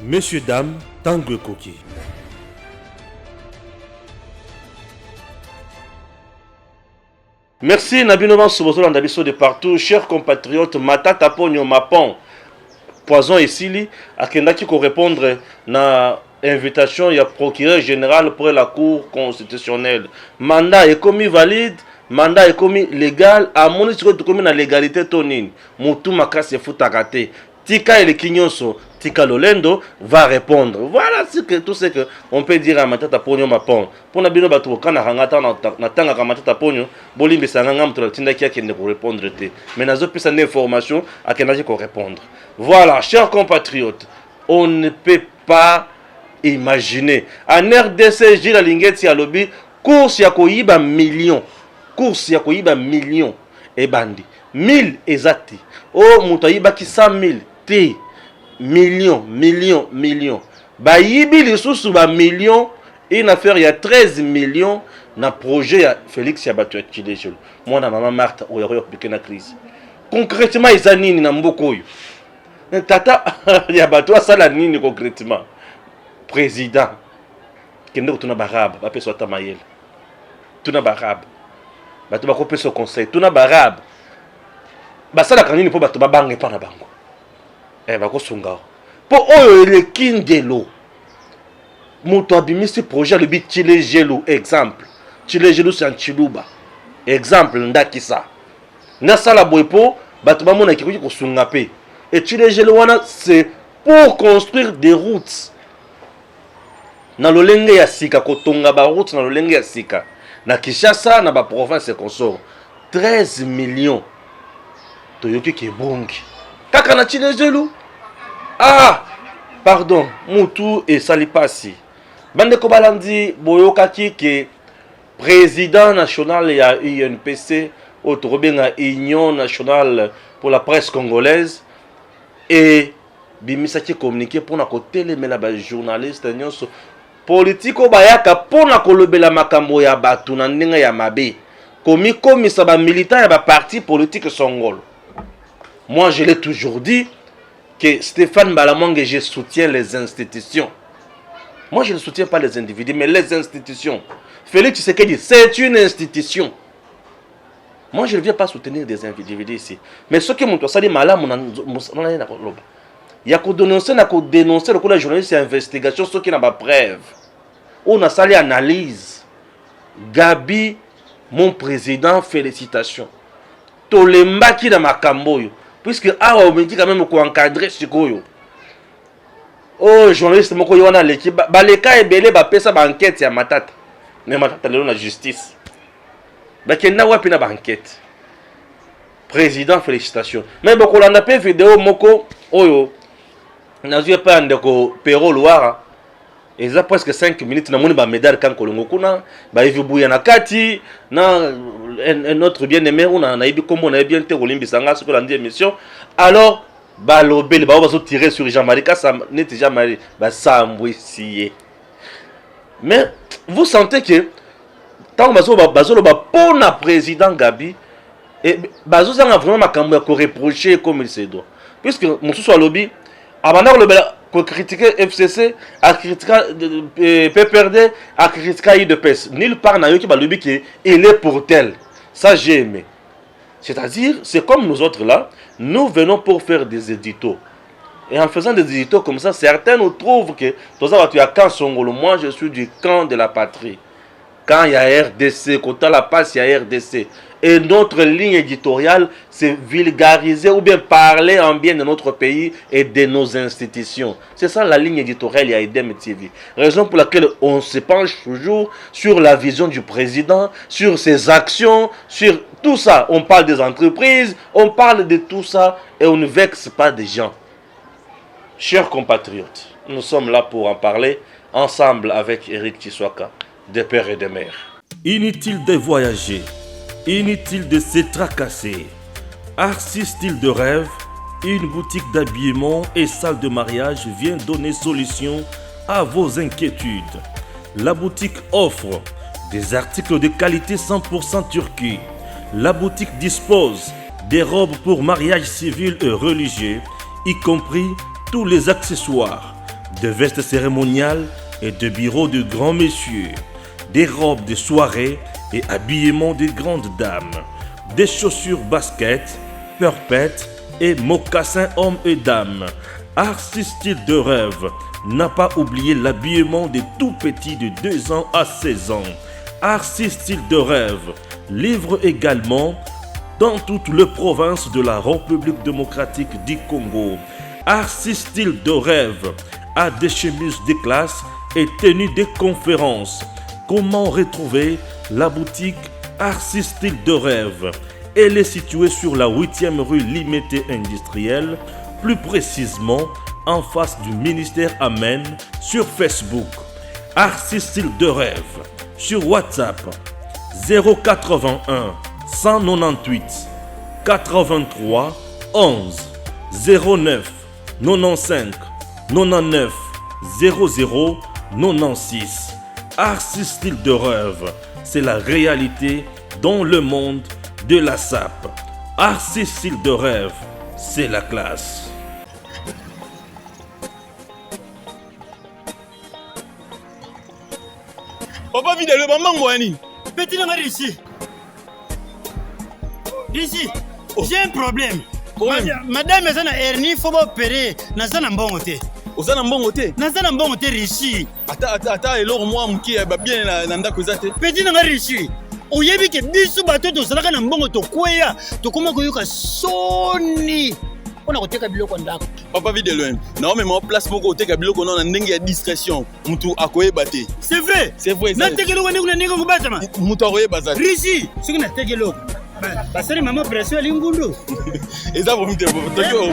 Messieurs, dames, Tango Koki. Merci Nabinova Sobozo Landabiso de partout, chers compatriotes, Matata Pogno Mapon, Poison et Sili, à Kendaki ko répondre na invitation, il y a procureur général pour la Cour constitutionnelle. Mandat est commis valide, mandat est commis légal, à mon avis, c'est commis la légalité tonine. Moutou Makas et Foutakate. Tika et le Kinyonso, Tika Lolendo va répondre. Voilà tout ce qu'on peut dire à Matata Pogno Mapon. Pour Nabino Batou, quand on a Natanga Matata Pogno, Bolimbe Sangam, tu l'as Tindakia qui ne peut répondre. Mais nous avons plus d'informations à Kenaki pour répondre. Voilà, chers compatriotes, on ne peut pas imaginer. En RDC, Gilles Alingeti à lobby, course Yakoyiba millions. Course Yakoyiba millions. Et bandi. 1000 exacti. Oh, Moutayiba qui 100 000. Millions. Bah, yibi les sous ba millions. Une affaire, il y a 13 millions. Dans projet, Félix Yabatou Chilejol. Moi, na maman Marthe, où il y a une crise. Concrètement, ils ont nini na mbokoyo. Tata Yabatou, ça la nini concrètement. Président. Kende ko tuna barabe, ba peso tamayel. Tuna barabe. Ba to ba ko peso conseil, tuna barabe. Ba sala kanini po ba to ba bange pa na bango. Bakosunga po oyo elekindelo moto abimisi projet le bit Chilejelo exemple Chilejelo c'est Chiluba exemple ndakisa nasala boepo bato bamona kikoki kosunga pe et Chilejelo wana c'est pour construire des routes na lolenge ya sika kotonga ba routes na lolenge ya sika na Kinshasa na ba province consort 13 millions toyoki ke bongi kaka na Chilejelo. Ah, pardon, Moutou et Salipasi. Bande Kobalandi, Boyokaki, qui est président national et à UNPC, Autorobenga Union nationale pour la presse congolaise, et Bimisaki communiqué pour na côté les journalistes, politico bayaka pour na kolobela makambo ya batu na ndinga ya mabe. Komi saba militant ya ba parti politique songolo. Moi, je l'ai toujours dit. Que Stéphane Balamongue, je soutiens les institutions. Moi, je ne soutiens pas les individus, mais les institutions. Félix Tshisekedi, c'est une institution. Moi, je ne viens pas soutenir des individus ici. Mais ce que mon toit, ça dit malade, il y a qu'à dénoncer, le journaliste, c'est investigation, ce qui n'a pas preuve. On a sali analyse. Gabi, mon président, félicitations. Tolemba qui dans ma camboyo. Puisque on me dit quand même qu'on encadrer ce koyo. Oh, journaliste, mon koyo na l'équipe. Bah les cas ebele ba pesa ba enquête ya matata. Mais matata le la justice. Bah kena wapi na ba enquête. Président, félicitations. Mais beaucoup on a fait vidéo moko oyo. Na zue pas ndeko Pero Loire. Et ça presque 5 minutes na moni ba médaille kan kolongo kuna ba evi buya na kati na un autre bien-aimé on a ibi comme on a bien te rolimbi sanga sur la émission alors ba lobel ba va se tirer sur Jean-Marie ça n'était jamais ba sambwisié. Mais vous sentez que tant bazo ba pona président Gabi et bazo ça vraiment makambo ya ko reprocher comme il se doit puisque mon sous lobby abandon le pour critiquer FCC, à critiquer PPRD, à critiquer IDPS. Nulle part n'a eu qui va lui dire qu'il est pour tel. Ça j'ai aimé. C'est-à-dire, c'est comme nous autres là, nous venons pour faire des éditos. Et en faisant des éditos comme ça, certains nous trouvent que dans ça, tu as camp Songolo. Moi, je suis du camp de la patrie. Quand il y a RDC, quand à la passe, il y a RDC. Et notre ligne éditoriale, c'est vulgariser ou bien parler en bien de notre pays et de nos institutions. C'est ça la ligne éditoriale, il y a EDEM TV. Raison pour laquelle on se penche toujours sur la vision du président, sur ses actions, sur tout ça. On parle des entreprises, on parle de tout ça et on ne vexe pas des gens. Chers compatriotes, nous sommes là pour en parler ensemble avec Eric Tshiswaka, des pères et des mères. Inutile de voyager. Inutile de se tracasser. Arcis Style de rêve, une boutique d'habillement et salle de mariage vient donner solution à vos inquiétudes. La boutique offre des articles de qualité 100% turquie. La boutique dispose des robes pour mariage civil et religieux, y compris tous les accessoires. de vestes cérémoniales et de bureaux de grands messieurs, des robes de soirée et habillements de grandes dames, des chaussures basket, purpettes et mocassins hommes et dames. Arcis Style de Rêve n'a pas oublié l'habillement des tout petits de 2 ans à 16 ans. Arcis Style de Rêve livre également dans toutes les provinces de la République démocratique du Congo. Arcis Style de Rêve a des chemises de classe et tenu des conférences. Comment retrouver la boutique Arcis Style de Rêve? Elle est située sur la 8e rue Limité Industrielle, plus précisément en face du ministère Amen, sur Facebook. Arcis Style de Rêve, sur WhatsApp 081 198 83 11 09 95 99 00 96. Arcis Style de Rêve, c'est la réalité dans le monde de la SAP. Arcis Style de Rêve, c'est la classe. Papa vide le maman Wani. Petit non ici. Ici, j'ai un problème. Madame Zana Erni faut m'opérer. Nazana mbongote. Ozana mbongote. Nazana mbongote rishi. Ata eloro moi muki ba bien na ndako ezate. Petit non rishi. Oyebi ke biso bato to salaka na mbongo to kweya to koma koyoka soni. On a koteka biloko ndako. Papa vide le. Na même en place moko koteka biloko na ndenge ya discrétion. Mutu akoyeba te. C'est vrai. C'est vrai. Na tekelo ko ndenge ko batama. Mutu akoyeba za. Rishi, soki na tekelo. Basali maman opération ali ngundu. Eza bo mite bo tokyo.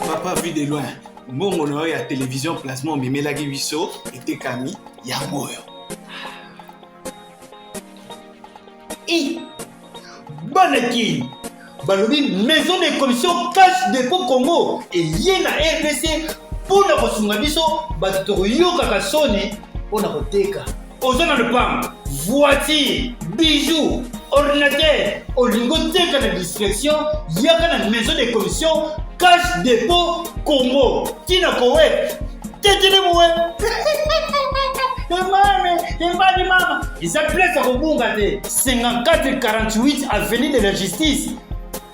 Papa vu de loin. Mbongo na ya télévision placement memelaki biso était kami ya moyo. Banaki balobi maison de commission cash dépôt Congo et yena RDC pour la kosunga biso bato to yoka soni pour la koteka ozana le pam voiture bijoux ordinateur olingo teka na distraction yaka na maison de commission cash dépôt Congo tina kowe tetele mowe Mama. Ils appellent ça au Bongate. 54-48 avenue de la Justice.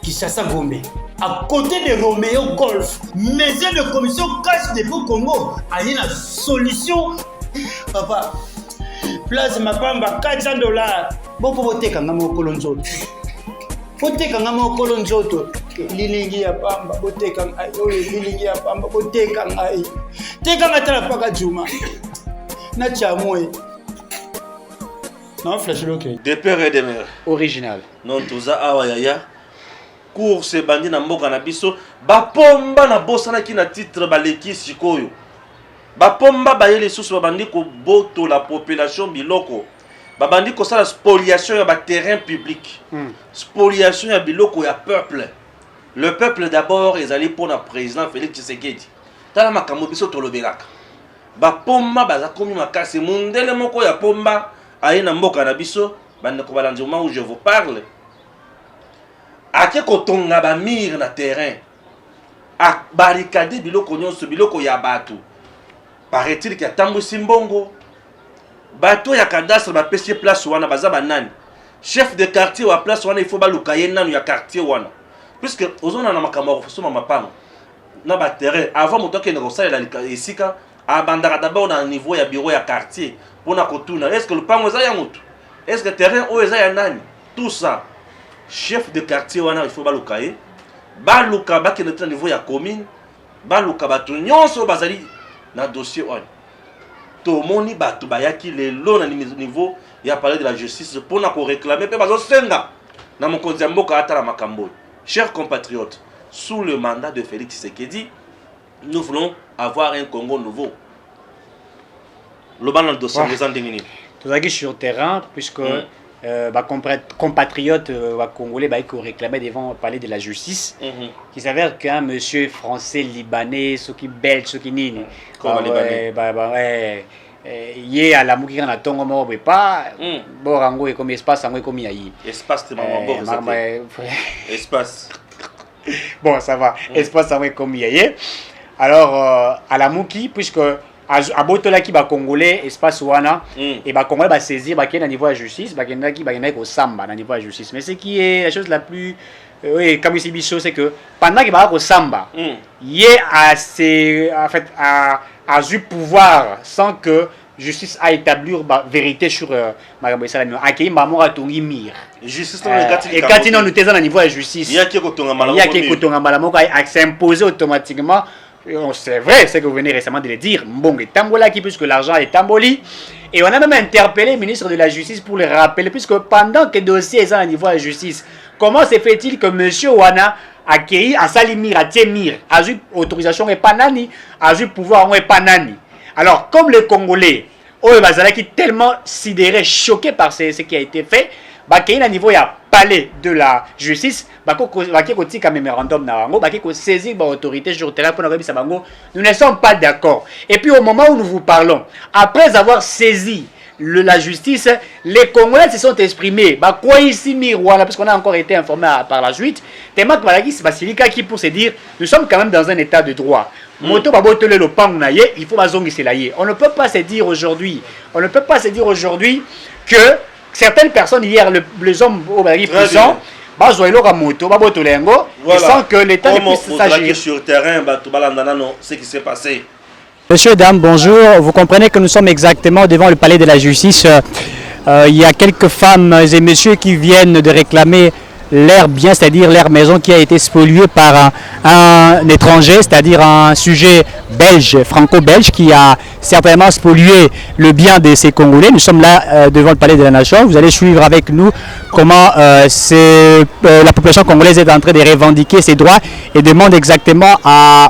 Kishasa Gombe. À côté de Roméo Golf. Maison de commission cash dépôt Congo. A une solution. Papa. Place ma pamba $400. Bon pour voter quand même au colonzo. Voter quand même au colonzo. Lilingi ya pamba. Voter quand même. Lilingi ya pamba. Voter quand même. Teka matala paka Juma. Na chamoy. Non, flash loqué. Des pères et des mères. Original. Non, tout ça, awayaya. Course bandi na mboka na biso. Bapomba na bosana ki na titre baleki sikoyo. Bapomba bayele susu babandi ko boto la population biloko. Babandi ko sala spoliation ya ba terrain public. Spoliation ya biloko ya peuple. Le peuple d'abord ils allaient pour le président Félix Tshisekedi. Tala makambo biso tolobelaka. Bapomba baza komi makasi mundele moko ya pomba aye na mboka na biso bande ko balandi au moment où je vous parle ake kotonga ba mire na terrain a barricade biloko nyonso biloko ya bato paraît-il que tambo simbongo bato ya cadastre ba pesi place wana baza banani chef de quartier wa place wana il faut baluka ye nanu ya quartier wana puisque ozona na makambo ko soma mapango na ba terrain avant motoke ne kosalela esika abandaka d'abord na niveau ya bureau ya quartier pour na kotuna est-ce que le pango za ya mutu est-ce que terrain o eza ya nani tout ça chef de quartier wana il faut baluka ye baluka bakende na niveau ya commune baluka bato nyonso bazali na dossier wana to moni bato bayaki lelo na niveau ya palais de la justice pour na ko réclamer pe bazo senga na mokonzi ya mboka ata la makambo. Chers compatriotes, sous le mandat de Félix Tshisekedi, nous voulons avoir un Congo nouveau. Le ban dans le dossier, les endéminés. Tout ça qui est sur le terrain, puisque compatriotes congolais qui réclamaient devant le palais de la justice, qui s'avère qu'un monsieur français, libanais, ceux qui belge, ceux qui nini, il à la mouki na tongo mo pas borango et comme espace ango comme yayi espace de maman espace Bon, ça va. Espace, ça va comme Yaye. Alors, à la Mouki, puisque à Botola qui va congolais, espace Wana, et bah congolais va saisir, bah qui est à niveau de justice, bah qui est au Samba, à niveau de justice. Mais ce qui est la chose la plus. Oui, comme ici, Bichot, c'est que pendant qu'il va au Samba, il est assez. En fait, à du pouvoir sans que justice a établi la vérité sur Magambo Salami. Akei Mamora Tongi Mir. Justice, et quand il nous était à niveau de justice, il y a qui s'imposer automatiquement. C'est vrai, c'est que vous venez récemment de le dire. Bon, et Tambola qui, puisque l'argent est tamboli. Et on a même interpellé le ministre de la Justice pour le rappeler, puisque pendant que le dossier est à niveau de la justice, comment se fait-il que M. Wana a accueilli à Salimir, à Tiemir, a eu autorisation et panani, a eu pouvoir et panani. Alors, comme les Congolais, qui est tellement sidéré, choqué par ce qui a été fait, il y a un niveau, il y a palais de la justice, il y a un mémorandum, il y a saisir l'autorité sur le terrain pour nous ne sommes pas d'accord. Et puis au moment où nous vous parlons, après avoir saisi la justice, les Congolais se sont exprimés. Quoi ici, miroir, parce qu'on a encore été informé par la suite, tellement que qui pour se dire, nous sommes quand même dans un état de droit. Moto babotele le pang na ye, il faut bazongi c'est la ye. On ne peut pas se dire aujourd'hui que certaines personnes hier, les hommes au puissants, sans que l'État ne puisse s'agir. Sur le terrain, ce qui s'est passé. Monsieur, dame, bonjour. Vous comprenez que nous sommes exactement devant le palais de la justice. Il y a quelques femmes et messieurs qui viennent de réclamer leur bien, c'est-à-dire leur maison qui a été spoliée par un étranger, c'est-à-dire un sujet belge, franco-belge, qui a certainement spolié le bien de ces Congolais. Nous sommes là devant le palais de la Nation. Vous allez suivre avec nous comment la population congolaise est en train de revendiquer ses droits et demande exactement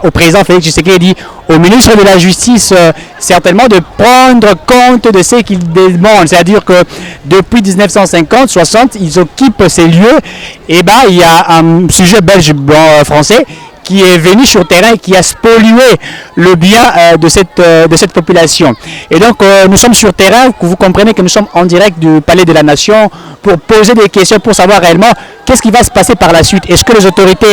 au président Félix Tshisekedi, au ministre de la Justice, certainement de prendre compte de ce qu'il demande. C'est-à-dire que depuis 1950-60, ils occupent ces lieux. Et il y a un sujet belge-français qui est venu sur le terrain et qui a spolié le bien de cette population. Et donc nous sommes sur le terrain, vous comprenez que nous sommes en direct du Palais de la Nation pour poser des questions, pour savoir réellement qu'est-ce qui va se passer par la suite. Est-ce que les autorités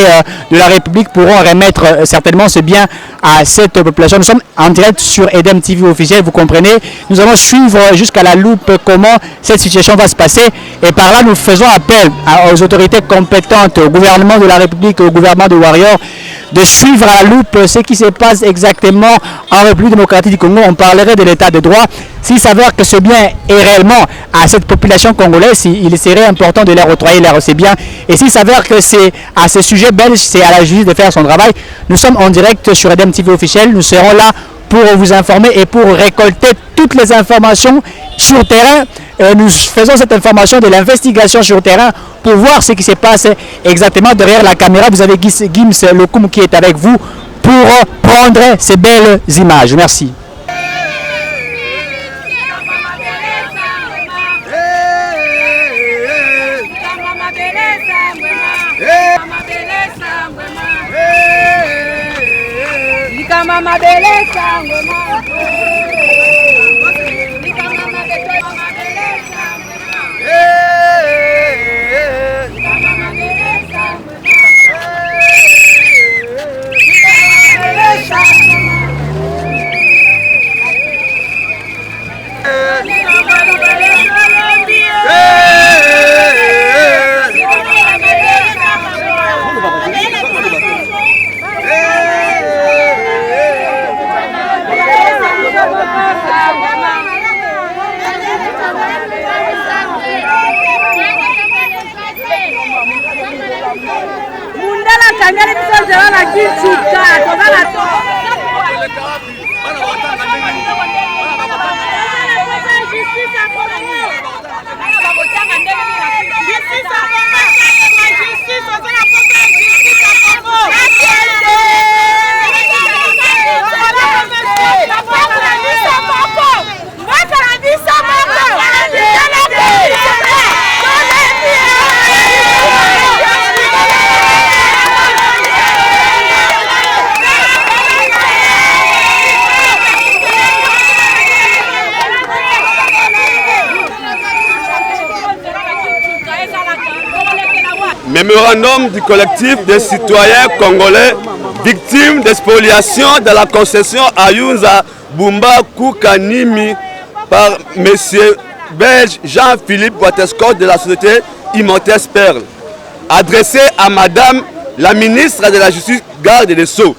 de la République pourront remettre certainement ce bien à cette population? Nous sommes en direct sur Edem TV officiel, vous comprenez. Nous allons suivre jusqu'à la loupe comment cette situation va se passer. Et par là, nous faisons appel aux autorités compétentes, au gouvernement de la République, au gouvernement de Warrior, de suivre à la loupe ce qui se passe exactement en République démocratique du Congo. On parlerait de l'état de droit. S'il s'avère que ce bien est réellement à cette population congolaise, il serait important de leur octroyer ces biens. Et s'il s'avère que c'est à ce sujet belge, c'est à la justice de faire son travail, nous sommes en direct sur Edem TV officiel. Nous serons là pour vous informer et pour récolter toutes les informations sur le terrain. Nous faisons cette information de l'investigation sur le terrain pour voir ce qui se passe exactement derrière la caméra. Vous avez Gims Lokoum qui est avec vous pour prendre ces belles images. Merci. Mama beleza, kangale biso zela na kichuka tozala to Mémorandum du collectif des citoyens congolais victimes de spoliation de la concession Ayunza Bumba Koukanimi par M. belge Jean-Philippe Wattescott de la société Immontes Perle, adressé à Madame la ministre de la Justice, garde des Sceaux.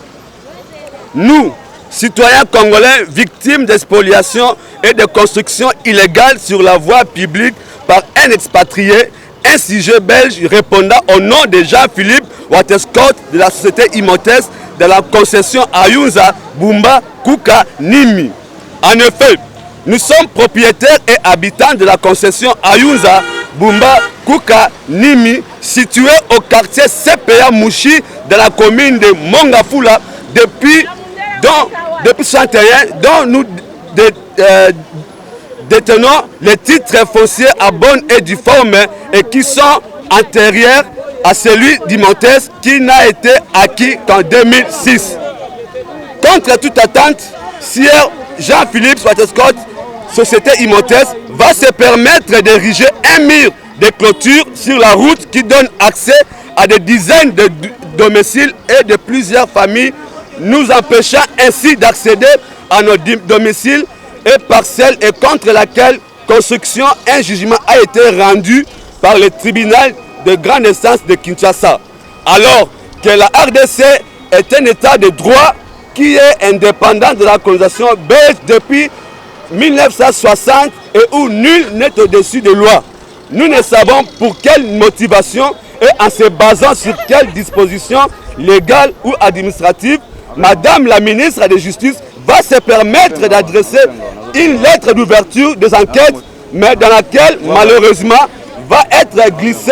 Nous, citoyens congolais victimes de spoliation et de construction illégale sur la voie publique par un expatrié, un sujet belge répondant au nom de Jean-Philippe Wattescott de la société Immontes de la concession Ayunza Bumba Koukanimi. En effet, nous sommes propriétaires et habitants de la concession Ayunza Bumba Koukanimi située au quartier CPA Mouchi de la commune de Mongafula depuis 61, dont nous détenons les titres fonciers à bonne et due forme et qui sont antérieurs à celui d'Immontes qui n'a été acquis qu'en 2006. Contre toute attente, Sir Jean-Philippe Wattescott, société Immontes, va se permettre d'ériger un mur de clôture sur la route qui donne accès à des dizaines de domiciles et de plusieurs familles, nous empêchant ainsi d'accéder à nos domiciles et parcelles et contre laquelle construction un jugement a été rendu par le tribunal de grande instance de Kinshasa. Alors que la RDC est un état de droit qui est indépendant de la colonisation belge depuis 1960 et où nul n'est au-dessus de loi. Nous ne savons pour quelle motivation et en se basant sur quelle disposition légale ou administrative Madame la ministre de Justice va se permettre d'adresser une lettre d'ouverture des enquêtes, mais dans laquelle malheureusement va être glissé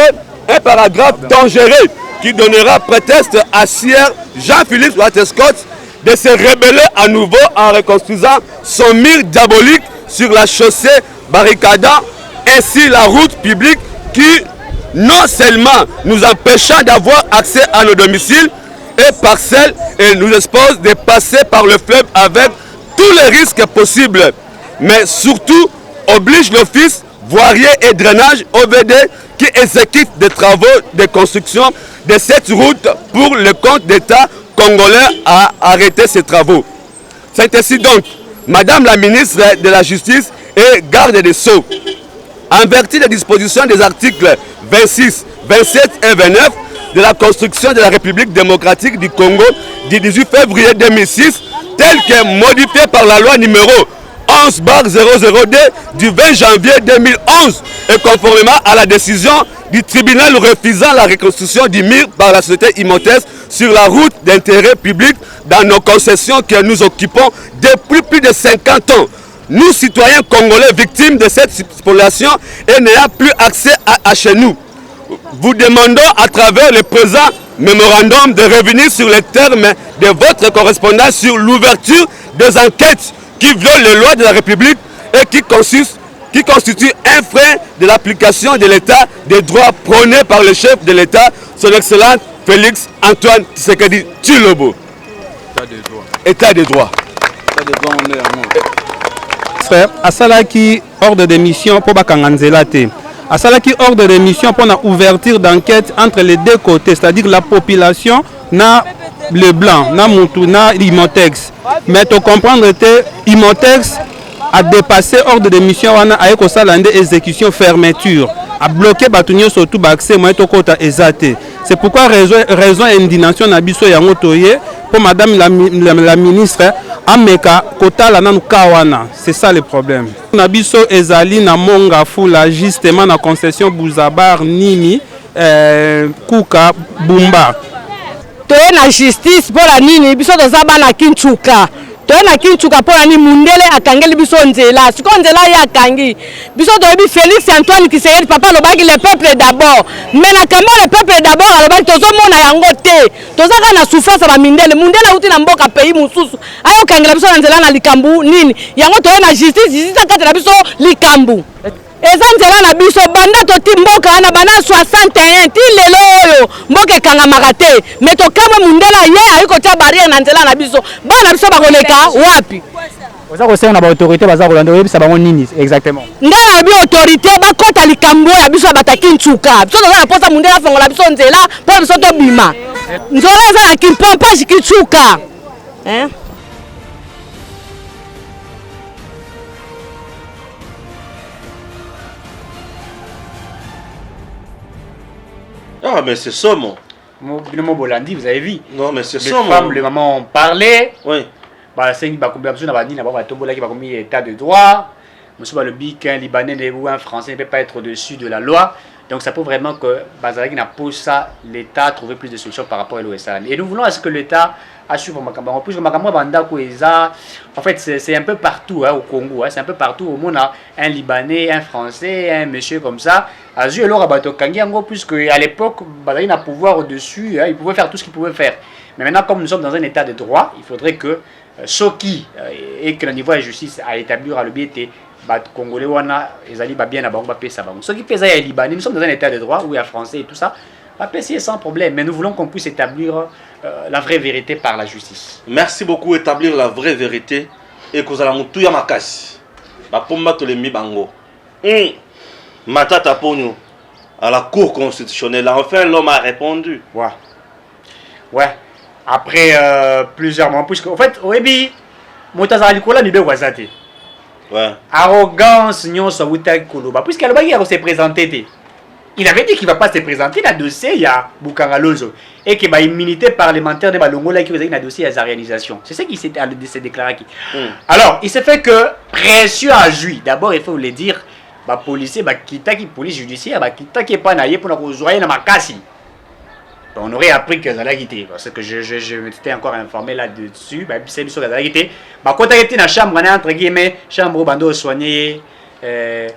un paragraphe dangereux qui donnera prétexte à Sir Jean-Philippe Wattescott de se rebeller à nouveau en reconstruisant son mur diabolique sur la chaussée barricadant ainsi la route publique qui non seulement nous empêchant d'avoir accès à nos domiciles et parcelles et nous expose de passer par le fleuve avec tous les risques possibles, mais surtout oblige l'office voirier et drainage OVD qui exécute des travaux de construction de cette route pour le compte d'État congolais à arrêter ces travaux. C'est ainsi donc, Madame la ministre de la Justice et garde des Sceaux, en vertu des dispositions des articles 26, 27 et 29 de la Constitution de la République démocratique du Congo du 18 février 2006, tel que modifié par la loi numéro 11/002 du 20 janvier 2011 et conformément à la décision du tribunal refusant la reconstruction du mur par la société Immontes sur la route d'intérêt public dans nos concessions que nous occupons depuis plus de 50 ans. Nous, citoyens congolais victimes de cette spoliation et n'ayant plus accès à chez nous, vous demandons à travers le présent mémorandum de revenir sur les termes de votre correspondance sur l'ouverture des enquêtes qui violent les lois de la République et qui constituent un frein de l'application de l'État des droits prônés par le chef de l'État, son Excellence Félix Antoine Tshisekedi Tshilombo. État de droit. Frère, asalaki ordre de mission pour bakanganzela te. Asalaki ordre de mission pour une ouverture d'enquête entre les deux côtés, c'est-à-dire la population na le blanc, na Moutou, na Immontes. Mais tu comprendre que Immontes a dépassé ordre de mission avec une exécution fermeture, a bloqué batunyo surtout l'accès moi to kota ezate. C'est pourquoi raison indignation na biso ya ngotoye pour madame la ministre ameka kota la nanu kawana. C'est ça le problème. Na biso ezali na monga fula justement na concession Bouzabar Nimi Kuka Bumba. Toye na justice pour la nini biso tozaba na Kinchuka. Toye na Kinchuka pour la ni mundele akangeli biso nzela. Siko nzela ya akangi. Biso toyebi Félix Antoine Tshisekedi papa lobaki le peuple d'abord. Mais na kamba le peuple d'abord alobaki tozomona yango te. Tozaka na souffrance ba mindele. Mundele uti na mboka pays mususu. Ayo kangela biso na nzela na likambu nini. Yango toye na justice kati na biso likambu. Eza nzela na biso banda toti mboka na bana 61 ti lelo oyo mboka ekangamaka te mais tokamwe mundela ye ayiko tia barrière na nzela na biso bana biso bakoleka wapi oza kosenga na baautorité baza kolanda oyebisa bango nini exactement nde nayebi autorité bakota likambo ya biso ya bataki nsuka biso toza na mposa mundele afongola biso nzela mpo biso tobima nzola eza na kimpompasi kitsuka Ah, mais c'est Somo. Binomo Bolandi, vous avez vu. Non, mais c'est les Somo. femmes, les mamans ont parlé. Oui. Bah, c'est une besoin d'avoir dit, d'avoir tombola qui va commis état de droit. Monsieur le bic, un Libanais ou un Français ne peut pas être au-dessus de la loi. Donc ça prouve vraiment que Bazarek n'a pas ça, l'État a trouvé plus de solutions par rapport à l'OSA. Et nous voulons à ce que l'État assure Makambo. En plus, Makambo Banda Koueza, en fait, c'est un peu partout hein, au Congo. Hein, c'est un peu partout. Au monde, un Libanais, un Français, un monsieur comme ça. Azu Elora Batokangi, en gros, puisque à l'époque, Bazarek n'a pouvoir au-dessus. Hein, il pouvait faire tout ce qu'il pouvait faire. Mais maintenant, comme nous sommes dans un état de droit, il faudrait que Soki et que le niveau de justice a établi à le biais Congolais wana ezali ba bien na bango ba pesa bango ceux qui pesa ya Libanais nous sommes dans un état de droit où il y a français et tout ça ba pesa sans problème mais nous voulons qu'on puisse établir la vraie vérité par la justice. Merci beaucoup établir la vraie vérité et que zala mutu ya makasi ba pomba to le mi bango matata ponyo à la cour constitutionnelle enfin l'homme a répondu. Ouais après plusieurs mois puisque en fait oyebi motazali kola mibe wazate. Ouais. Arrogance, puisqu'il va se présenter. Il avait dit qu'il ne va pas se présenter dans le dossier, il y a Boukangalonzo. Et qu'il va immunité parlementaire de Balongola qui va dans le dossier à sa réalisation. C'est ce qui s'est déclaré. Alors, il s'est fait que pression a joui. D'abord, il faut le dire, les policiers, qui police judiciaire, qui pas naïe pour nous jouer dans ma casse. On aurait appris que ça allait quitter parce que je m'étais encore informé là-dessus. C'est sûr que ça allait quitter. Quand on était dans la chambre, on est entre guillemets, chambre où on soigner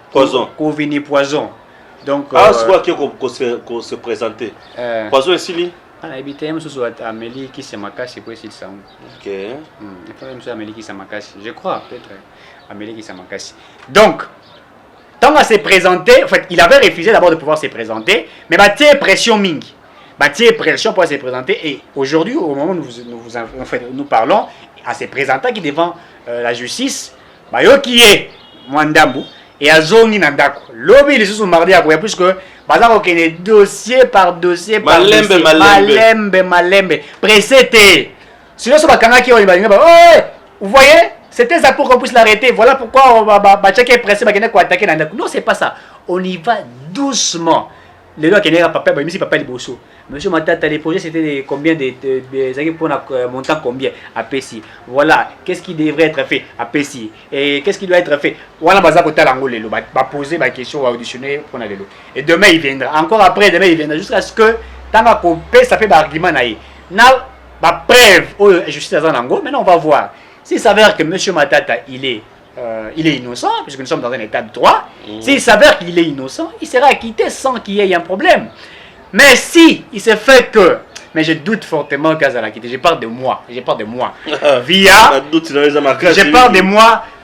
poison. Covid poison. Donc, c'est quoi qu'on se présentait poison ici lui. On a habité un sous Amélie qui s'est macassé pour essayer de ça. Ok. Il faut même Amélie qui s'est macassé. Je crois peut-être Amélie qui s'est macassé. Donc, tant qu'on s'est présenté, en fait, il avait refusé d'abord de pouvoir se présenter, mais bah tiens pression ming. Pression pour se présenter et aujourd'hui au moment où nous parlons à se présenter qui devant la justice qui est Mwandambu et à Zongi Nandako lobby les sous mardi à quoi puisque bazar ok dossier par dossier par malembe précédé sinon ce bakanga qui vous voyez c'était ça pour qu'on puisse l'arrêter voilà pourquoi on va checker pressé bakena ko attaquer Nandako non c'est pas ça on y va doucement. Les lois qui n'ont pas papa, mais papa les bossos. Monsieur Matata, les projets c'était combien de pour un montant combien à Pessi. Voilà, qu'est-ce qui devrait être fait à Pessi et qu'est-ce qui doit être fait. Voilà, baza kota l'angolé, va poser ma question, va auditionner pour la vélo. Et demain il viendra. Encore après demain il viendra jusqu'à ce que tant qu'on paie ça fait argument naïe. Na ba preuve oh justice dans l'ango. Maintenant on va voir. S'il s'avère que monsieur Matata il est innocent, puisque nous sommes dans un état de droit. S'il s'avère qu'il est innocent, il sera acquitté sans qu'il y ait un problème. Mais si il se fait que, mais je doute fortement qu'il sera acquitté, je parle de moi, je parle de moi,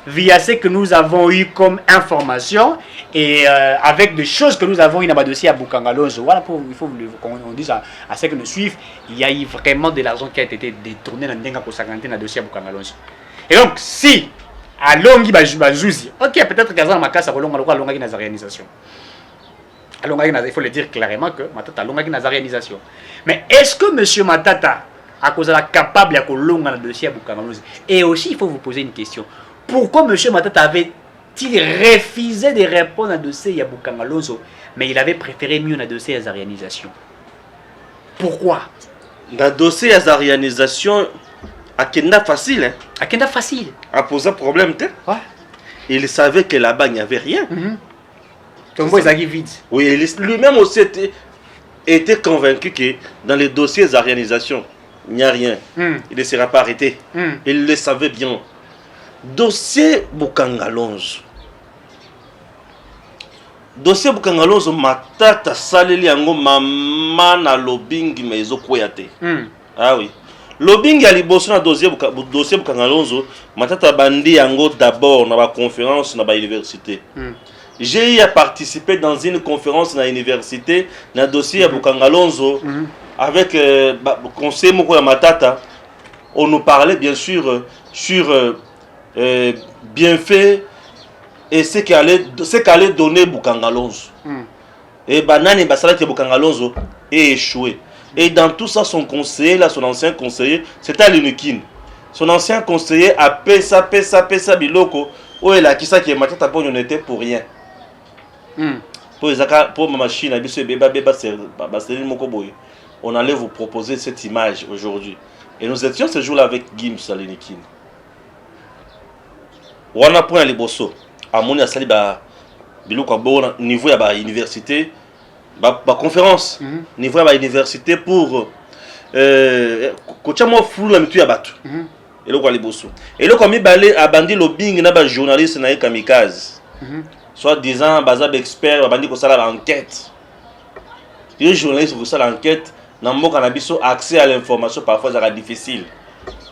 via ce que nous avons eu comme information et avec des choses que nous avons eu dans le dossier à Boukangalonzo. Voilà, il faut qu'on dise à ceux qui nous suivent, il y a eu vraiment de l'argent qui a été détourné dans le dossier à Boukangalonzo. Et donc, si à longi bazouzi. Ok, peut-être que ma casse a longa qui réalisation. Il faut le dire clairement que Matata a longa qui réalisation. Mais est-ce que monsieur Matata a cause capable de longa dans le dossier à Boukangalonzo? Et aussi, il faut vous poser une question. Pourquoi monsieur Matata avait-il refusé de répondre à dossier à Boukangalonzo, mais il avait préféré mieux dans le dossier à réalisation? Pourquoi? Dans le dossier à réalisation, Akenda facile, hein? Akenda facile. A posé problème, ouais. Il savait que là-bas il n'y avait rien. Ton boy est vide. Oui, lui-même aussi était convaincu que dans les dossiers de réalisation, il n'y a rien. Il ne sera pas arrêté. Il le savait bien. Dossier Boukangalonzo. Dossier Boukangalonzo, matata saleli yango mama na lobbying mezo koyate. Ah oui. Lobbying ya liboso na dossier Boukangalonzo, matata bandi yango d'abord na ba conférence na ba université. J'ai eu à participer dans une conférence dans l'université, dans le dossier à Boukangalonzo, avec le conseiller Moko ya Matata. On nous parlait bien sûr sur bienfait et ce qu'allait donner Boukangalonzo. Et Banane Basala qui Boukangalonzo est échoué. Et dans tout ça, son conseiller, là, son ancien conseiller, c'était Alinukin. Son ancien conseiller a pesa biloko. Oh, et là, qui ça qui est matata pour on était pour rien. Pour ma machine, on allait vous proposer cette image aujourd'hui. Et nous étions ce jour-là avec Gims Alinukin. On a pris un liboso. À mon avis, biloko bon niveau ya ba université. Ba conférence niveau ya ba université pour kochamo flou la mitu ya batu eloko ya liboso eloko mi balé abandi lobbying na ba journaliste na kamikaze soit disant bazab expert abandi ko sala enquête les journalistes ko sala enquête na mboka na biso accès à l'information parfois ça difficile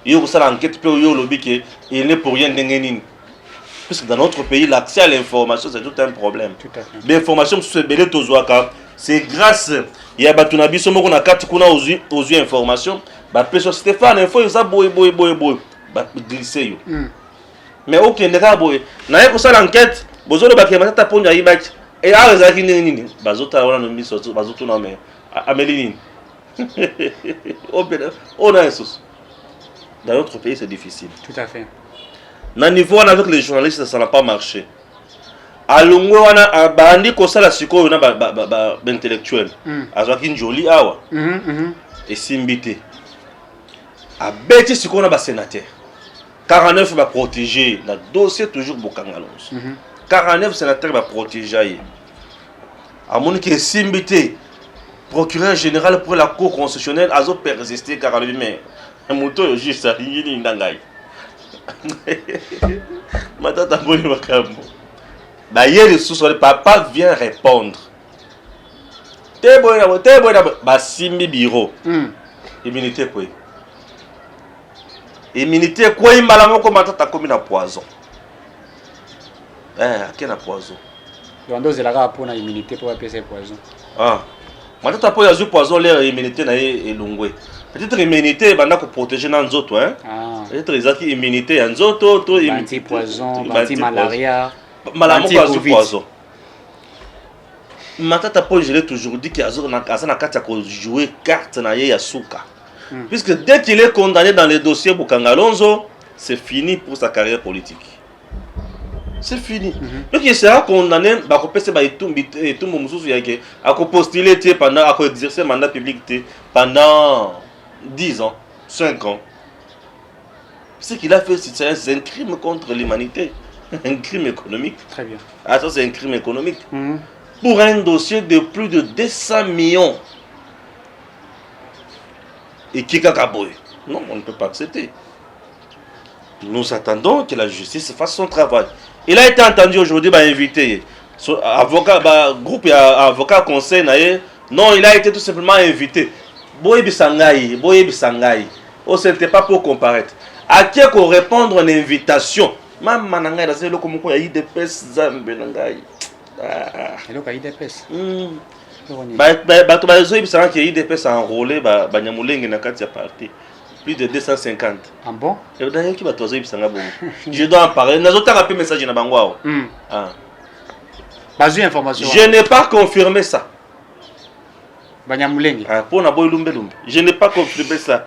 yo ko sala enquête pe yo lobby que il n'est pour rien ndengenini. Parce que dans notre pays, l'accès à l'information, c'est tout un problème. L'information, c'est grâce il y a Batunabi, ce qu'on a quatre qu'on a aux yeux information. Stéphane, il faut ça boy. Glisser. Mais ok, n'est-ce boy. N'a pas ça l'enquête. Bozo le bac, mais ça pond y bac. Et à les acquis nini. Bazota on a mis sur bazoto non mais Amélie. On a un souci. Dans notre pays, c'est difficile. Tout à fait. Na niveau avec les journalistes ça n'a pas marché. Alongo wana bandi ko sala siko na ba intellectuel. Azwaki njoli awa. Et simbité. A beti siko na ba sénateur. 49 va protéger le dossier toujours Boukangalonzo. 49 sénateurs va protéger. A mon qui simbité procureur général pour la cour constitutionnelle azo persister car lui mais un moto juste ça ngini ndangai. Matata Boy Makambo. D'ailleurs, le papa vient répondre. T'es bon, bah Simbi Biro. Immunité quoi? Immunité quoi? Il m'a dit que Matata comme une poison. Quel poison? Yondo zelaga pour na immunité pour appeler poison. Ah. Matata pour y poison l'air immunité na elongwe. Peut-être immunité banda ko protéger dans nzoto hein. Peut-être ezaki immunité en nzoto to anti poison, anti malaria, anti poison. Matata po je l'ai toujours dit qu'il a kata ko jouer carte na ye ya suka. Puisque dès qu'il est condamné dans les dossiers Boukangalonzo, c'est fini pour sa carrière politique. C'est fini. Donc il sera condamné, bah ko pese ba etumbu mususu yake, a ko postuler pendant a ko exercer mandat public pendant 10 ans, 5 ans. Ce qu'il a fait, c'est un crime contre l'humanité. Un crime économique. Très bien. Ah, ça, c'est un crime économique. Pour un dossier de plus de 200 millions. Et qui cacaboye. Non, on ne peut pas accepter. Nous attendons que la justice fasse son travail. Il a été entendu aujourd'hui, invité. Avocat, groupe avocat conseil, non, il a été tout simplement invité. Boye Bisangaï. Oh, ce n'était pas pour comparaître. À qui qu'on répondre à une invitation? Maman Nangaï, c'est le comme quoi il y a des Zambe Nangaï. Et donc, il y a des pèses. Il y a des enrôlés, plus de 250. Ah bon? Je dois en parler. Message je n'ai pas confirmé ça. Je n'ai pas confirmé ça.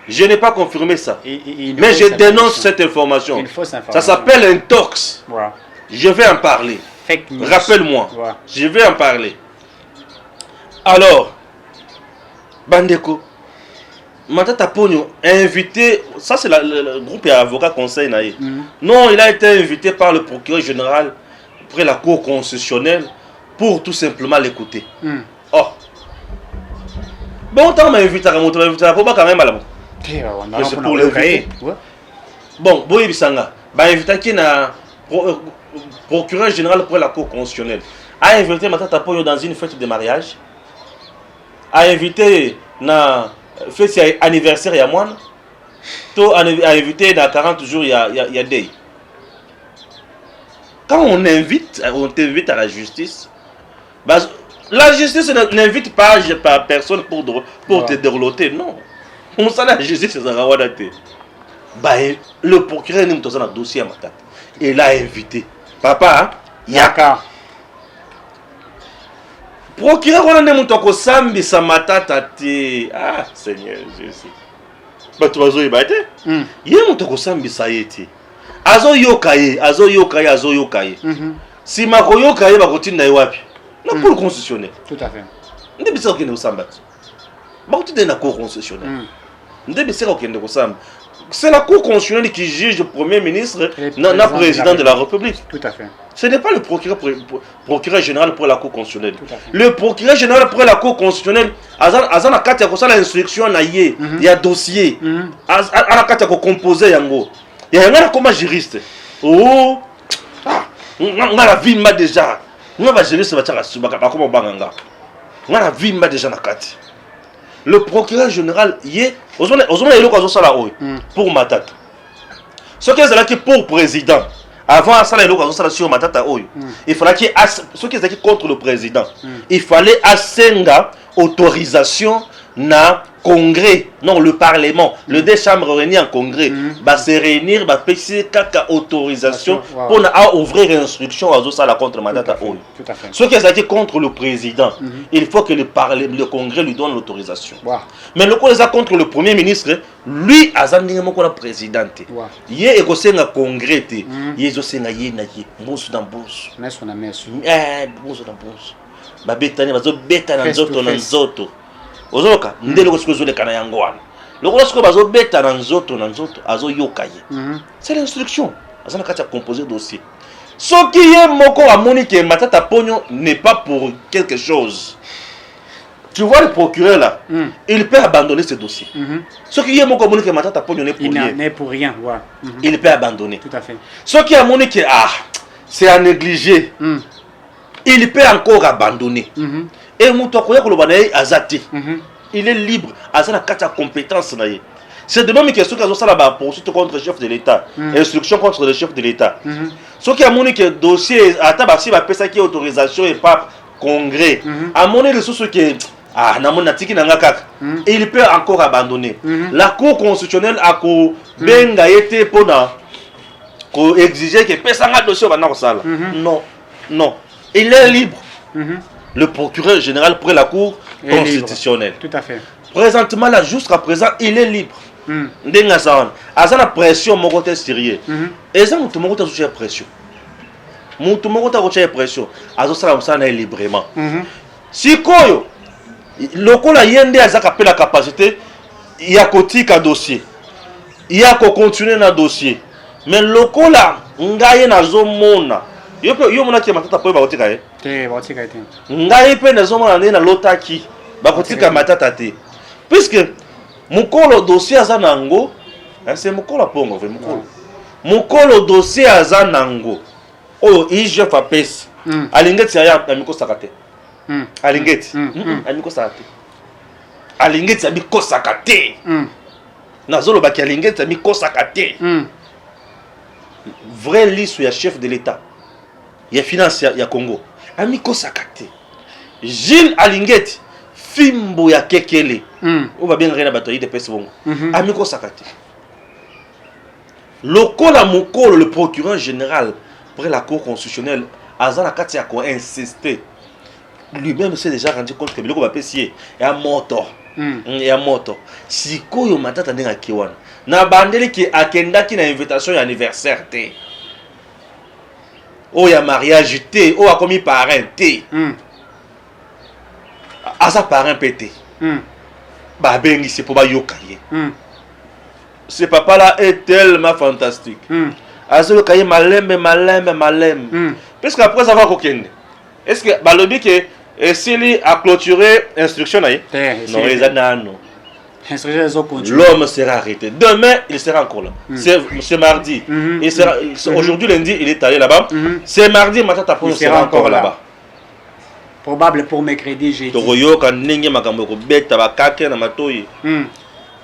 Je n'ai pas confirmé ça. Mais je dénonce cette information. Ça s'appelle un tox. Je vais en parler. Rappelle-moi. Je vais en parler. Alors, Bandeko, Matata Pogno invité, ça c'est le groupe avocat conseil. Non, il a été invité par le procureur général près la cour constitutionnelle pour tout simplement l'écouter. Oh. Bon, tant m'a invité à monter, pour pas quand même à la c'est pour le vrai. Bon, Boye Bisanga, invité qui na procureur général pour la cour constitutionnelle a invité Matata Pogno dans une fête de mariage. A invité na fête anniversaire ya moine. To a invité dans 40 jours il y a day. Quand on t'invite à la justice, la justice n'invite pas personne pour te dérouloter, non. On sait la justice c'est Rawadate. bah, le procureur n'est pas dans le dossier à Matata. Il a invité. Papa, Yaka. Procureur, on a monté au sambi sa Matata. Ah, Seigneur Jésus. Bah, tu vas y battre. Il y a monté au sambi sa yéti. Azo yokaye. Si ma yokaye, va continuer à y wapi. La Cour constitutionnelle. Tout à fait. On dit que nous sommes battus. C'est la Cour constitutionnelle. C'est la Cour constitutionnelle qui juge le Premier ministre, le président de la République. Tout à fait. Ce n'est pas le procureur général pour la Cour constitutionnelle. Le procureur général pour la Cour constitutionnelle, Azana Katia a l'instruction, il y a dossier, Azana Katia a composé yango. Il y a un comme juriste. Oh, on a la vie déjà. On a juriste, on a la vie déjà na Katia. Le procureur général y pour Matata. Ce qui est là qui pour président. Avant ça, sur Matata, il fallait qu'il ce qui est contre le président. Il fallait assenga autorisation na congrès, non le parlement, le deux chambres réunies en congrès, va se réunir, va passer caca autorisation pour ouvrir instruction à ça contre Matata. Ce qui est contre le président, il faut que le congrès lui donne l'autorisation. Mais le coup contre le premier ministre, lui a zandi mon président. Il est écossais na congrès, il est aussi na yé mousse dans bouche. Messo na messo. Mousse dans bouche. Ba betani bazo betana nzoto na nzoto. Ozoka ndele ko sikozole kana yangwana lokolo siko bazo beta na nzoto azo yokaye. C'est l'instruction azana kati ya composer dossier soki ye moko amoni que Matata Ponyo n'est pas pour quelque chose. Tu vois le procureur là, il peut abandonner ce dossier. Soki ye moko amoni que Matata Ponyo n'est pour rien. Il n'est pour rien, il peut abandonner. Tout à fait. Soki amoni que c'est à négliger. Il peut encore abandonner. Et il est libre, il a quatre compétences. C'est de même que ceux qui ont la poursuite contre le chef de l'État, instruction contre le chef de l'État. Ceux qui ont montré que le dossier, qui autorisation et pas congrès, a montré les sources qui il peut encore abandonner. La Cour constitutionnelle a été pour exiger que le dossier non, non. Il est libre. Le procureur général pour la Cour constitutionnelle. Tout à fait. Présentement, là, jusqu'à présent, il est libre. Azana pression, mon côté sérieux. Et ça, tout le monde a pression. Tout le monde a pression. Azana est librement. Si Koyo, le coup là, yende a la capacité, il y a un dossier. Il y a continuer dans dossier. Mais le coup là, ngaye na zomona. Yo mona ki Matata po ba otika te ba otika te ngai pe na zomona na lotaki ba kotika Matata te puisque mukolo dossier azanango c'est mukolo pongo ve mukolo dossier azanango oyo ije fa pesi alingeti ya amiko sakate alingeti amiko sakate alingeti amiko sakate na zolo ba ki alingeti amiko sakate vrai liste ya chef de l'État. Il y a finance, il y a Congo. Amiko Sakate. Gilles Alingeti. Fimbo ya Kekele. On va bien rien à bataille de Pesbongo. Amiko Sakate. Lokola Mokolo, le procureur général pour la Cour constitutionnelle, Azana Katia a insisté. Lui-même s'est déjà rendu compte que le groupe est à moto. Et à moto. Si Koyo Matata n'est à Kiwan. Na bandeli qui a Kenda qui n'a invitation à anniversaire. Oh, il y a mariage, oh, il y a commis parrain, Asa parrain pété. Bah, ben, c'est pour yokaye. Ce papa-là est tellement fantastique. Asa yokaye malem. Parce qu'après avoir coquine, est-ce que, bah, le but que, s'il a clôturé l'instruction, non, les anneaux. L'homme sera arrêté. Demain, il sera encore là. C'est mardi. Aujourd'hui, lundi, il est allé là-bas. C'est mardi, Matata Ponyo sera encore là-bas. Probable pour mercredi, j'ai dit. Toroyo, quand Ningi Makambo, beta, bakake na matoi.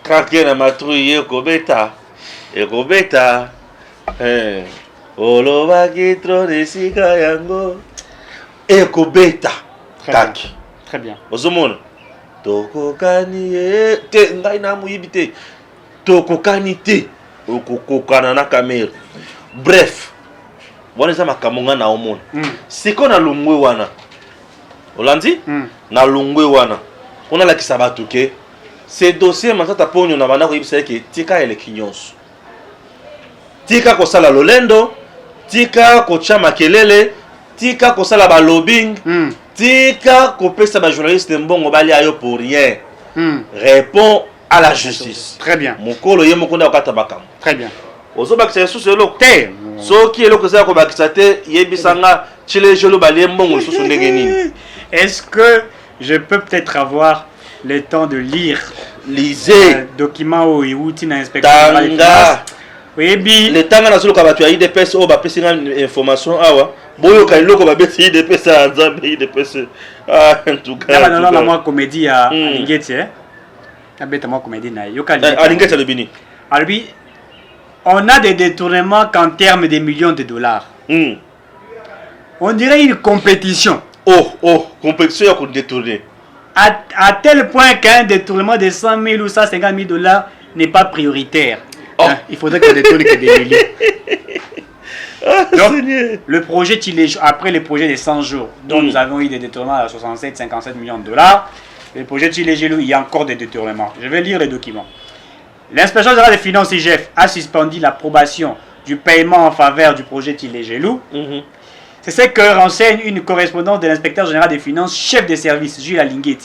Kake na matoi, kobeta. Et kobeta. Oloba kitro de sika yango. Et kobeta. Kake. Très bien. Ozomona. Tokokani te ngai na muyibite tokokani te okokana na kamera. Bref, wana eza makambo nga na omona. Siko na lungwe wana. Olandi? Na lungwe wana. On a la kisabatuke. Ces dossiers matata ponyo na bana ko yibisa ke tika eleki nyonso. Tika ko sala lolendo, tika ko cha makelele, tika ko sala ba lobbying, tika ko pesa ba journaliste mbongo bali ayo pour rien. Réponds à la justice. Très bien. Mokolo ye mokonda okata bakam. Très bien. Ozo bakisa susu eloko. Te. Soki eloko za ko bakisa te yebisanga chile jolo bali mbongo susu ndenge nini. Est-ce que je peux peut-être avoir le temps de lire lisez document au outil d'inspection générale des finances? Oui, bi le tanga na solo ka batu ya IDPS o ba pesi information awa boyo ka iloko ba beti IDPS a nzambe IDPS en tout cas. Non non moi comédie à Lingeti hein. Bête moi comédie na yo ka Lingeti le bini. Albi on a des détournements qu'en termes de millions de dollars. On dirait une compétition. Compétition ya ko détourner. À tel point qu'un détournement de 100 000 ou 150 000 dollars n'est pas prioritaire. Il faudrait qu'on détourne que des millions. Donc, le projet, après le projet des 100 jours, dont nous avons eu des détournements à 67 millions de dollars, le projet Tilé-Gelou, il y a encore des détournements. Je vais lire les documents. L'inspection générale des finances IGF a suspendu l'approbation du paiement en faveur du projet Tilé-Gelou. C'est ce que renseigne une correspondance de l'inspecteur général des finances, chef de service, Jules Alinguet,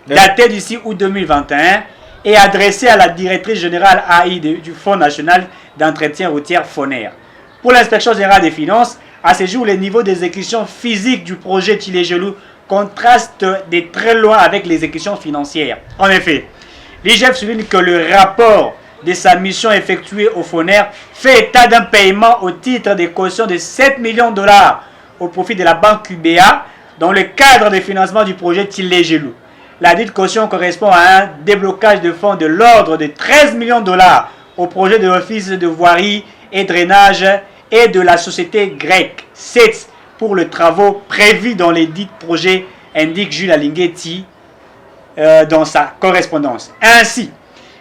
datée du 6 août 2021 et adressée à la directrice générale AI du Fonds national d'entretien routier FONER. Pour l'inspection générale des finances, à ce jour, le niveau d'exécution physique du projet Tilé-Gelou contraste de très loin avec l'exécution financière. En effet, l'IGF souligne que le rapport de sa mission effectuée au FONER fait état d'un paiement au titre des cautions de 7 millions de dollars au profit de la banque UBA dans le cadre de financement du projet Tilé-Gelou. La dite caution correspond à un déblocage de fonds de l'ordre de 13 millions de dollars au projet de l'Office de voirie et drainage et de la société grecque SETS pour les travaux prévus dans les dits projets, indique Jules Alinguetti dans sa correspondance. Ainsi,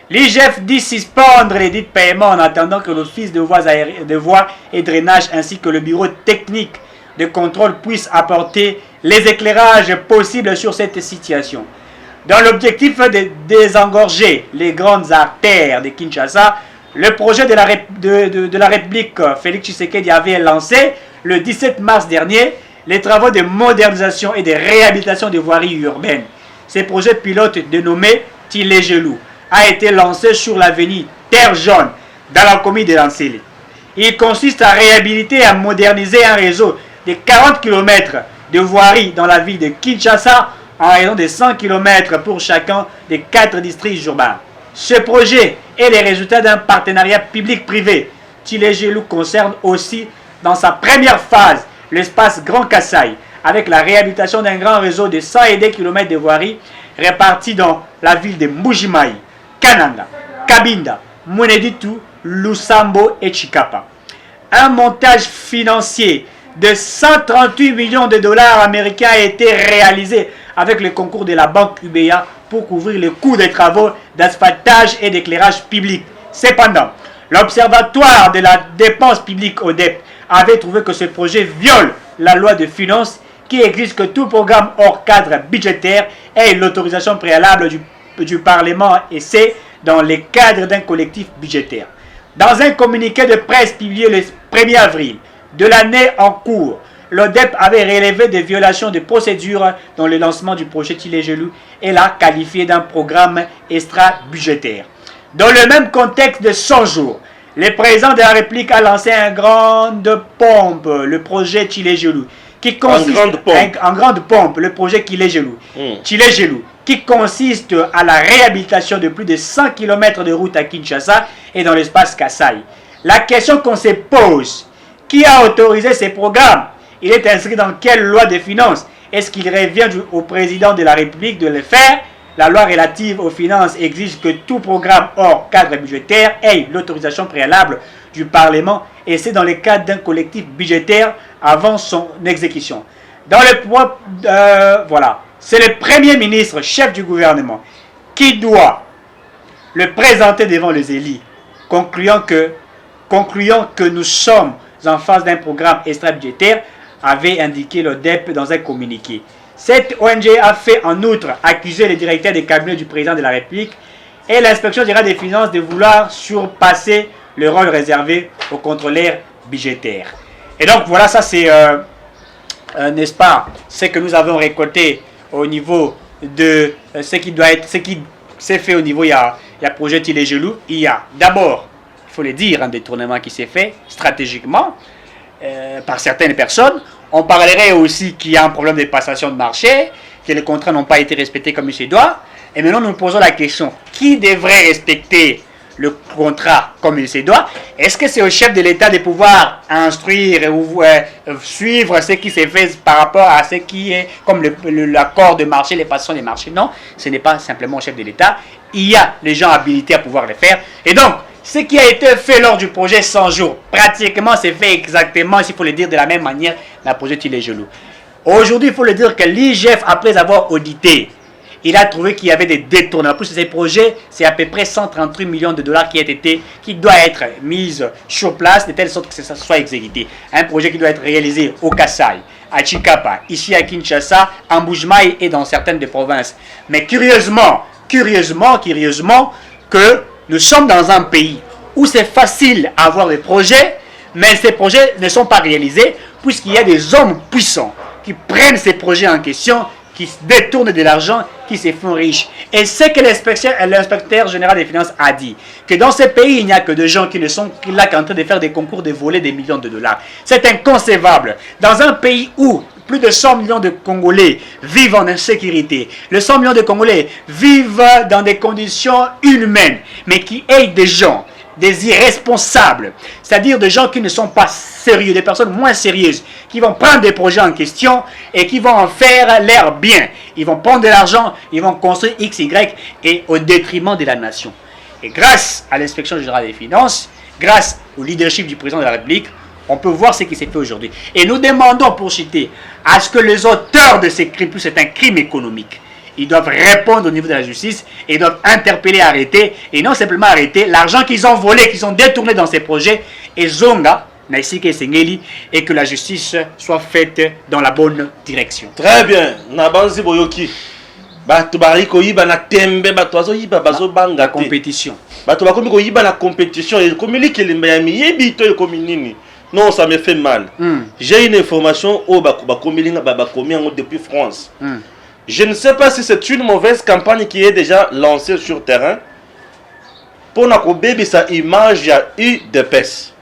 l'IGF dit suspendre les dits paiements en attendant que l'Office de voies et drainage ainsi que le bureau technique de contrôle puissent apporter les éclairages possibles sur cette situation. Dans l'objectif de désengorger les grandes artères de Kinshasa, le projet de la République Félix Tshisekedi avait lancé le 17 mars dernier les travaux de modernisation et de réhabilitation des voiries urbaines. Ce projet pilote dénommé Tilé-Gelou a été lancé sur l'avenue Terre Jaune dans la commune de Lansele. Il consiste à réhabiliter et à moderniser un réseau de 40 km de voirie dans la ville de Kinshasa en raison de 100 km pour chacun des 4 districts urbains. Ce projet est le résultat d'un partenariat public-privé. Tilé-Gelou concerne aussi dans sa première phase l'espace Grand Kassai avec la réhabilitation d'un grand réseau de 102 km de voirie répartis dans la ville de Mbujimayi, Kananga, Kabinda, Mweneditu, Lusambo et Chikapa. Un montage financier de 138 millions de dollars américains a été réalisé avec le concours de la banque UBA pour couvrir les coûts des travaux d'asphaltage et d'éclairage public. Cependant, l'Observatoire de la dépense publique ODEP avait trouvé que ce projet viole la loi de finances qui exige que tout programme hors cadre budgétaire ait l'autorisation préalable du Parlement et c'est dans le cadre d'un collectif budgétaire. Dans un communiqué de presse publié le 1er avril de l'année en cours, l'ODEP avait relevé des violations de procédures dans le lancement du projet Tilé-Gelou et l'a qualifié d'un programme extra-budgétaire. Dans le même contexte de 100 jours, le président de la République a lancé en grande pompe le projet Tilé-Gelou, qui consiste en grande pompe le projet Tilé-Gelou, qui consiste à la réhabilitation de plus de 100 km de route à Kinshasa et dans l'espace Kassai. La question qu'on se pose, qui a autorisé ces programmes? Il est inscrit dans quelle loi de finances? Est-ce qu'il revient au président de la République de le faire? La loi relative aux finances exige que tout programme hors cadre budgétaire ait l'autorisation préalable du Parlement et c'est dans le cadre d'un collectif budgétaire avant son exécution. Dans le voilà, c'est le Premier ministre, chef du gouvernement, qui doit le présenter devant les élus, concluant que concluant que nous sommes en phase d'un programme extra-budgétaire, avait indiqué l'ODEP dans un communiqué. Cette ONG a fait en outre accuser le directeur des cabinets du président de la République et l'inspection générale des finances de vouloir surpasser le rôle réservé aux contrôleurs budgétaires. Et donc voilà, ça c'est, n'est-ce pas, ce que nous avons récolté au niveau de ce qui doit être, ce qui s'est fait au niveau, il y a projet Tilé-Gelou, il y a d'abord, il faut le dire, un détournement qui s'est fait stratégiquement par certaines personnes. On parlerait aussi qu'il y a un problème de passation de marché, que les contrats n'ont pas été respectés comme il se doit. Et maintenant, nous nous posons la question, qui devrait respecter le contrat comme il se doit? Est-ce que c'est au chef de l'État de pouvoir instruire ou suivre ce qui s'est fait par rapport à ce qui est comme l'accord de marché, les passations des marchés? Non, ce n'est pas simplement au chef de l'État. Il y a les gens habilités à pouvoir le faire. Et donc, ce qui a été fait lors du projet 100 jours, pratiquement c'est fait exactement, s'il faut le dire de la même manière, dans le projet Tilé-Gelou. Aujourd'hui, il faut le dire que l'IGF, après avoir audité, il a trouvé qu'il y avait des détournements. En plus, ces projets, c'est à peu près 138 millions de dollars qui doit être mis sur place de telle sorte que ça soit exécuté. Un projet qui doit être réalisé au Kasaï, à Chikapa, ici à Kinshasa, en Mbuji-Mayi et dans certaines des provinces. Mais curieusement, que nous sommes dans un pays où c'est facile à avoir des projets, mais ces projets ne sont pas réalisés puisqu'il y a des hommes puissants qui prennent ces projets en question, qui détournent de l'argent, qui se font riches. Et c'est que l'inspecteur général des finances a dit, que dans ce pays, il n'y a que des gens qui ne sont là qu'en train de faire des concours de voler des millions de dollars. C'est inconcevable. Dans un pays où plus de 100 millions de Congolais vivent en insécurité, les 100 millions de Congolais vivent dans des conditions inhumaines, mais qui aident des gens, des irresponsables, c'est-à-dire des gens qui ne sont pas sérieux, des personnes moins sérieuses, qui vont prendre des projets en question et qui vont en faire leur bien. Ils vont prendre de l'argent, ils vont construire X, Y, et au détriment de la nation. Et grâce à l'inspection générale des finances, grâce au leadership du président de la République, on peut voir ce qui s'est fait aujourd'hui. Et nous demandons, pour citer, à ce que les auteurs de ces crimes, c'est un crime économique, ils doivent répondre au niveau de la justice, et ils doivent interpeller, arrêter, et non simplement arrêter l'argent qu'ils ont volé, qu'ils ont détourné dans ces projets, et zonga, et que la justice soit faite dans la bonne direction. Très bien. Nabanzi Boyoki. Bato bariko yiba na tembe bato azo yiba bazo banga la compétition. Bato bakomi ko yiba na compétition et comme li kelemba ya miyebi to ekomi nini. Non, ça me fait mal. J'ai une information au bakomi linga bakomi en depuis France. Je ne sais pas si c'est une mauvaise campagne qui est déjà lancée sur terrain. Pour na ko baby sa image ya UDPS.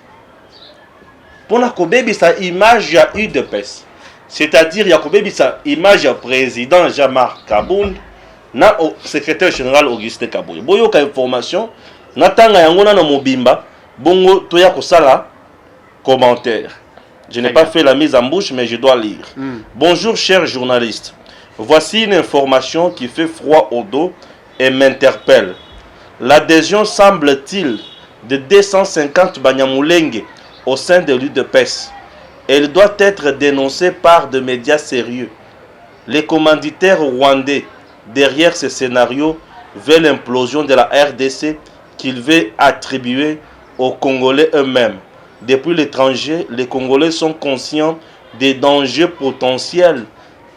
Pour na ko baby sa image ya UDPS. C'est-à-dire, il y a sa image du président Jean-Marc Kabound, na au secrétaire général Augustin Kabound. Boyo ka information, natanga yangona na mobimba, bongo toya kosala commentaire. Je n'ai pas fait la mise en bouche, mais je dois lire. Bonjour, chers journalistes. Voici une information qui fait froid au dos et m'interpelle. L'adhésion, semble-t-il, de 250 Banyamulenge au sein de l'UDPS. Elle doit être dénoncée par des médias sérieux. Les commanditaires rwandais, derrière ce scénario, veulent l'implosion de la RDC qu'ils veulent attribuer aux Congolais eux-mêmes. Depuis l'étranger, les Congolais sont conscients des dangers potentiels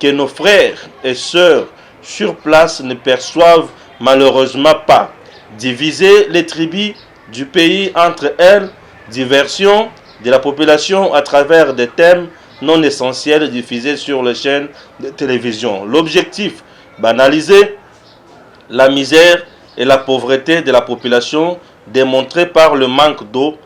que nos frères et sœurs sur place ne perçoivent malheureusement pas. Diviser les tribus du pays entre elles, diversion de la population à travers des thèmes non essentiels diffusés sur les chaînes de télévision. L'objectif, banaliser la misère et la pauvreté de la population démontrée par le manque d'eau,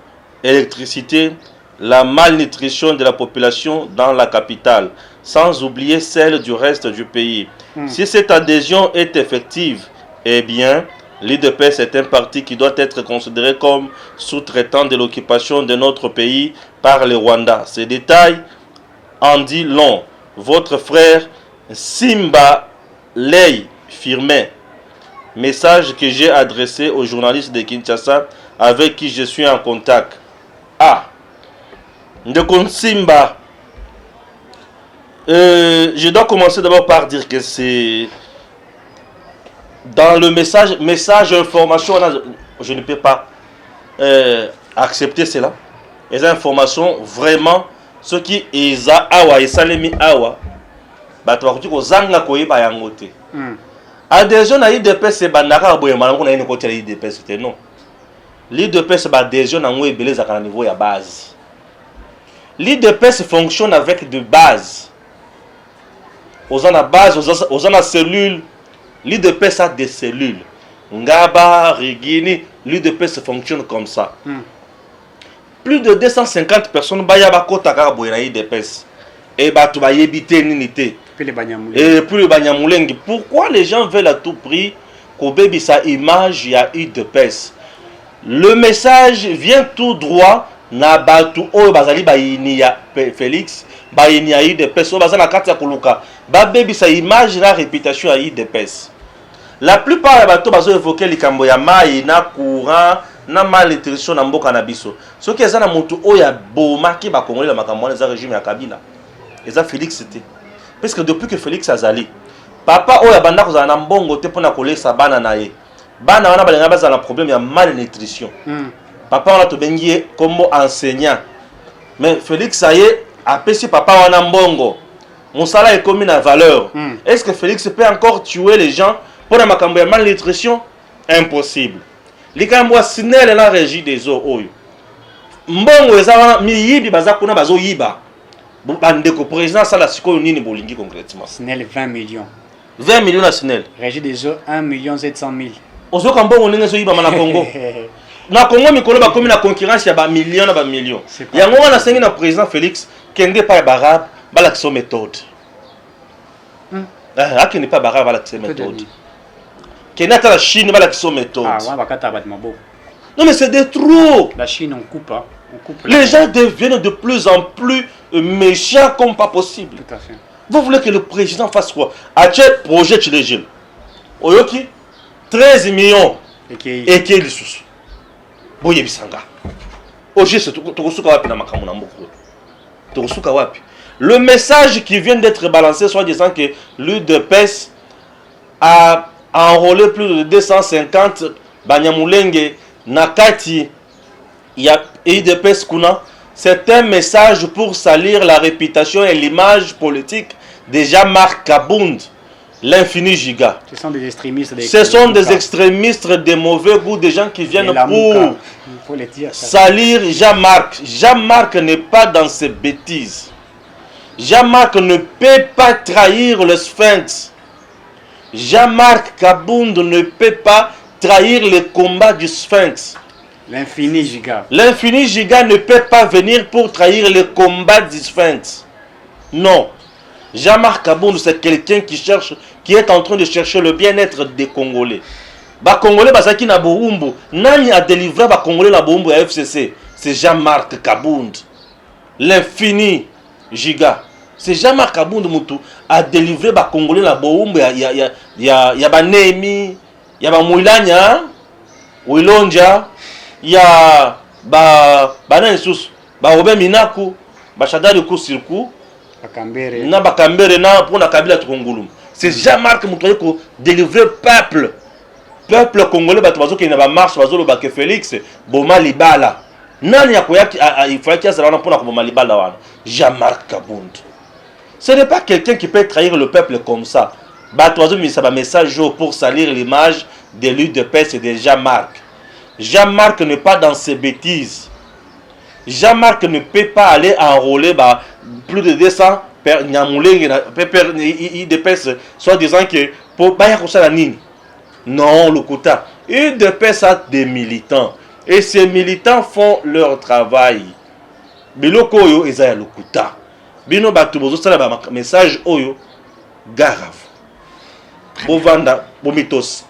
électricité, la malnutrition de la population dans la capitale, sans oublier celle du reste du pays. Si cette adhésion est effective, eh bien, l'UDPS est un parti qui doit être considéré comme sous-traitant de l'occupation de notre pays par les Rwandais. Ces détails en dit long. Votre frère Simba Lei Firmin. Message que j'ai adressé aux journalistes de Kinshasa avec qui je suis en contact. Ndeko Simba. Je dois commencer d'abord par dire que c'est... Dans le message information, je ne peux pas accepter cela. Les informations, vraiment, ce qui est awa et salemi awa, bato bakuti ko zanga ko yeba yango te. Adhésion à l'IDPS c'est bandaka boye malango na côté de l'IDPS c'était non. L'IDPS ba adhésion na ngwe beleza kana niveau ya base. L'IDPS fonctionne avec de base. Aux en base, aux en cellules. L'IDPS a des cellules. Ngaba, Rigini, l'IDPS fonctionne comme ça. Plus de 250 personnes baya ba kota ka boye na l'IDPS. Et bah tu vas y éviter n'unité. Et puis le Banyamoulengi. Pourquoi les gens veulent à tout prix qu'au baby sa image y a l'IDPS? Le message vient tout droit na batu o bazali ba inia Félix ba inia IDPS o bazana kati ya kuluka ba baby sa image la réputation à IDPS. La plupart des bateaux bazo évoquer likambo ya mai na courant na malnutrition na mboka na biso. Ce qui est na mutu o ya boma ki ba congolais la makambo na régime ya Kabila. Et ça Félix c'était parce que depuis que Félix azali papa o ya banda ko za na mbongo te pona kolesa bana na ye. Bana wana balenga baza na problème ya malnutrition. Papa on a tout bengi comme enseignant. Mais Félix aye a pesi papa wana mbongo. Mon salaire est commis à valeur. Est-ce que Félix peut encore tuer les gens pour la makambo ya malnutrition? Impossible. Likambo sinele la régie des eaux oyo. Mbongo eza mi yibi baza kuna bazo yiba. Bandeko président ça la sikoyo nini bolingi concrètement? Sinel 20 millions. 20 millions na Sinel. Régie des eaux 1 700 000. Ozoka mbongo ndenge zo yiba na Congo. Na Congo mikolo ba komi na concurrence ya ba millions na ba millions. Yango wana sengi na président Félix kende pa barab bala kiso méthode. Qui n'est pas barab bala kiso méthode. Kende ta la Chine bala kiso méthode. Ah ouais bakata bat mabo. Non mais c'est de trop. La Chine on coupe hein. On coupe. Les gens deviennent de plus en plus méchants comme pas possible. Tout à fait. Vous voulez que le président fasse quoi? A-t-il projet chez les jeunes? Oyoki 13 millions. Et qui est le sous? Boye bisanga. Oje c'est tokosuka wapi na makamu na mboko. Tokosuka wapi? Le message qui vient d'être balancé soit disant que l'UDPS a enrôlé plus de 250 Banyamulenge Nakati ya UDPS kuna. C'est un message pour salir la réputation et l'image politique de Jean-Marc Kabound, l'infini giga. Ce sont des extrémistes. Ce sont des extrémistes de mauvais goût, des gens qui viennent pour salir Jean-Marc. Jean-Marc n'est pas dans ses bêtises. Jean-Marc ne peut pas trahir le Sphinx. Jean-Marc Kabound ne peut pas trahir le combat du Sphinx. L'infini giga. L'infini giga ne peut pas venir pour trahir le combat du Sphinx. Non. Jean-Marc Kabound, c'est quelqu'un qui est en train de chercher le bien-être des Congolais. Ba Congolais, basaki na Boumbu. Nani a délivré ba Congolais na Boumbu à FCC? C'est Jean-Marc Kabound. L'infini giga. C'est Jean-Marc Kabound Moutou a délivré ba Congolais na Boumbu. Ya ba Nemi, ya ba Mouilanya, Wilonja. Il y a Robert Minaku, Bachadari Kusirku, Bakambere na pour la Kabila Tongolum. C'est Jean-Marc Moutoye qui délivre peuple. Peuple congolais, qui n'a pas marche, que Félix, Boma Libala. Nani il faut qu'il y ait pour Boma Libala. Jean-Marc Kabound. Ce n'est pas quelqu'un qui peut trahir le peuple comme ça. Batoiseau, mais ça va message pour salir l'image de l'UDPS et de Jean-Marc. Jean-Marc n'est pas dans ses bêtises. Jean-Marc ne peut pas aller enrôler plus de 200 IDPS, soit disant que pour la nini. Non, le quota. IDPS a des militants. Et ces militants font leur travail. Biloko oyo ezaya le quota. Bino batubozo sala message oyo garav. Bovanda, bomitos.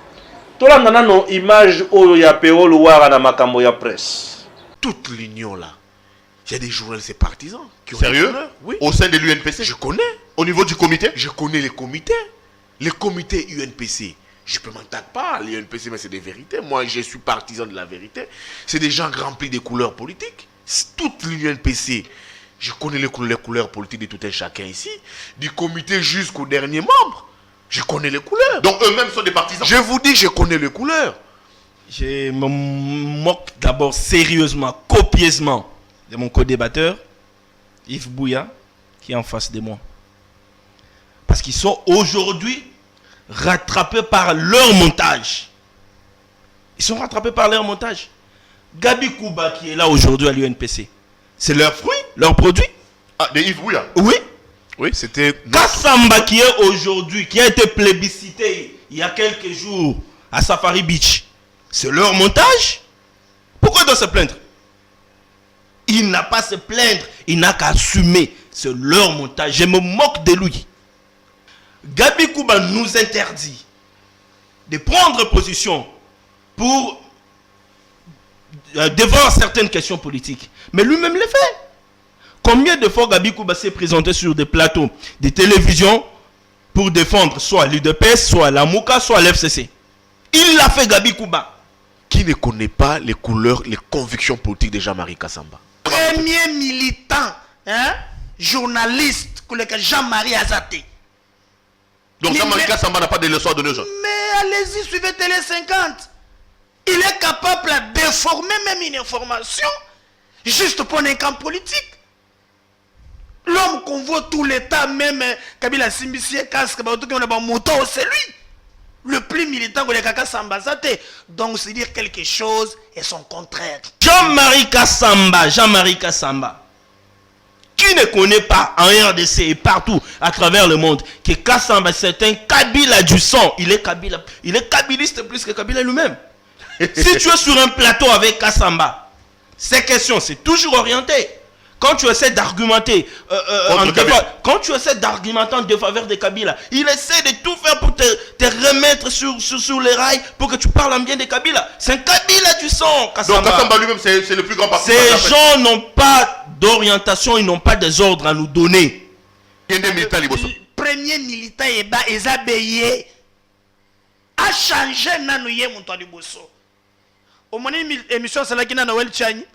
Tolanda nano image oyo ya PO Louara na makambo ya presse. Toute l'union là, il y a des journalistes et partisans qui ont... Sérieux? Oui. Au sein de l'UNPC? Je connais. Au niveau du comité? Je connais les comités. Les comités UNPC. Je peux m'en taper pas, l'UNPC, mais c'est des vérités. Moi, je suis partisan de la vérité. C'est des gens remplis de couleurs politiques. Toute l'UNPC. Je connais les couleurs politiques de tout un chacun ici. Du comité jusqu'au dernier membre. Je connais les couleurs. Donc eux-mêmes sont des partisans? Je vous dis, je connais les couleurs. je me moque d'abord sérieusement, copieusement de mon co-débatteur, Yves Bouya, qui est en face de moi. Parce qu'ils sont aujourd'hui rattrapés par leur montage. Ils sont rattrapés par leur montage. Gabi Kouba qui est là aujourd'hui à l'UNPC, c'est leur fruit, leur produit. Ah, de Yves Bouya. Oui. Oui, c'était... Kassamba qui est aujourd'hui, qui a été plébiscité il y a quelques jours à Safari Beach, c'est leur montage. Pourquoi il doit se plaindre? Il n'a pas à se plaindre, il n'a qu'à assumer. C'est leur montage. Je me moque de lui. Gabi Kouba nous interdit de prendre position pour devant certaines questions politiques. Mais lui-même le fait. Combien de fois Gabi Kouba s'est présenté sur des plateaux de télévision pour défendre soit l'UDPS, soit la Mouka, soit l'FCC? Il l'a fait, Gabi Kouba. Qui ne connaît pas les couleurs, les convictions politiques de Jean-Marie Kassamba? Premier militant, hein, journaliste, que Jean-Marie Azaté. Donc Jean-Marie Kassamba n'a pas de leçons à donner aux gens. Mais allez-y, suivez Télé 50. Il est capable de déformer même une information juste pour un camp politique. L'homme qu'on voit tout l'État, même Kabila Simbisi, casque, c'est lui. Le plus militant que les Kaka Sambazate. Donc c'est dire quelque chose et son contraire. Jean-Marie Kassamba, qui ne connaît pas en RDC et partout à travers le monde que Kassamba c'est un Kabila du sang. Il est kabiliste plus que Kabila lui-même. Si tu es sur un plateau avec Kassamba, ces questions c'est toujours orienté. Quand tu essaies d'argumenter quand tu essaies d'argumenter en défaveur de Kabila, il essaie de tout faire pour te remettre sur les rails pour que tu parles en bien de Kabila. C'est un Kabila du sang, Kassamba. Donc Kassamba lui-même, c'est le plus grand parti. Ces gens n'ont pas d'orientation, ils n'ont pas des ordres à nous donner. Premier militant Ezabeye a changé Nanouye Montaliboso. Au moment où l'émission c'est là qui n'a Noël Tchani.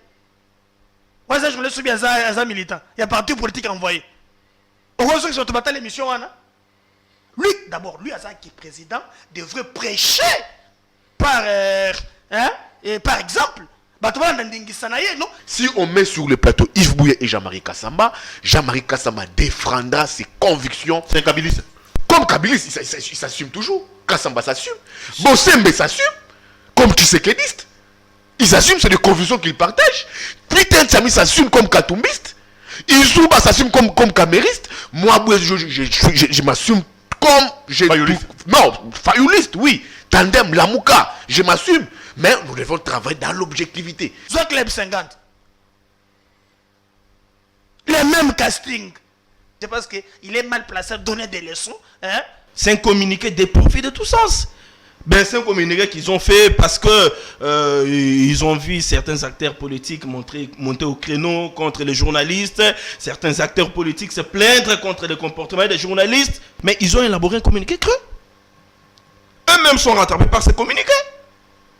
Moi, je me laisse subir à un militant. Il y a parti politique envoyé. Heureusement que je vais l'émission. Lui, d'abord, lui, qui est président, devrait prêcher par exemple. Si on met sur le plateau Yves Bouya et Jean-Marie Kassamba défendra ses convictions. C'est un kabiliste. Comme kabiliste, il s'assume toujours. Kassamba s'assume. Bossembe s'assume. Comme Tshisekedi. Ils assument, c'est des convictions qu'ils partagent. Peter Tsami s'assume comme katumbiste. Izouba s'assume comme camériste. Moi, je m'assume comme... Fayouliste. Non, fayouliste, oui. Tandem, Lamouka, je m'assume. Mais nous devons travailler dans l'objectivité. Club 50. Le même casting. C'est parce qu'il est mal placé à donner des leçons. Hein? C'est un communiqué dépourvu de tout sens. Ben, c'est un communiqué qu'ils ont fait parce que ils ont vu certains acteurs politiques monter au créneau contre les journalistes, certains acteurs politiques se plaindre contre le comportement des journalistes, mais ils ont élaboré un communiqué creux. Eux-mêmes sont rattrapés par ce communiqué.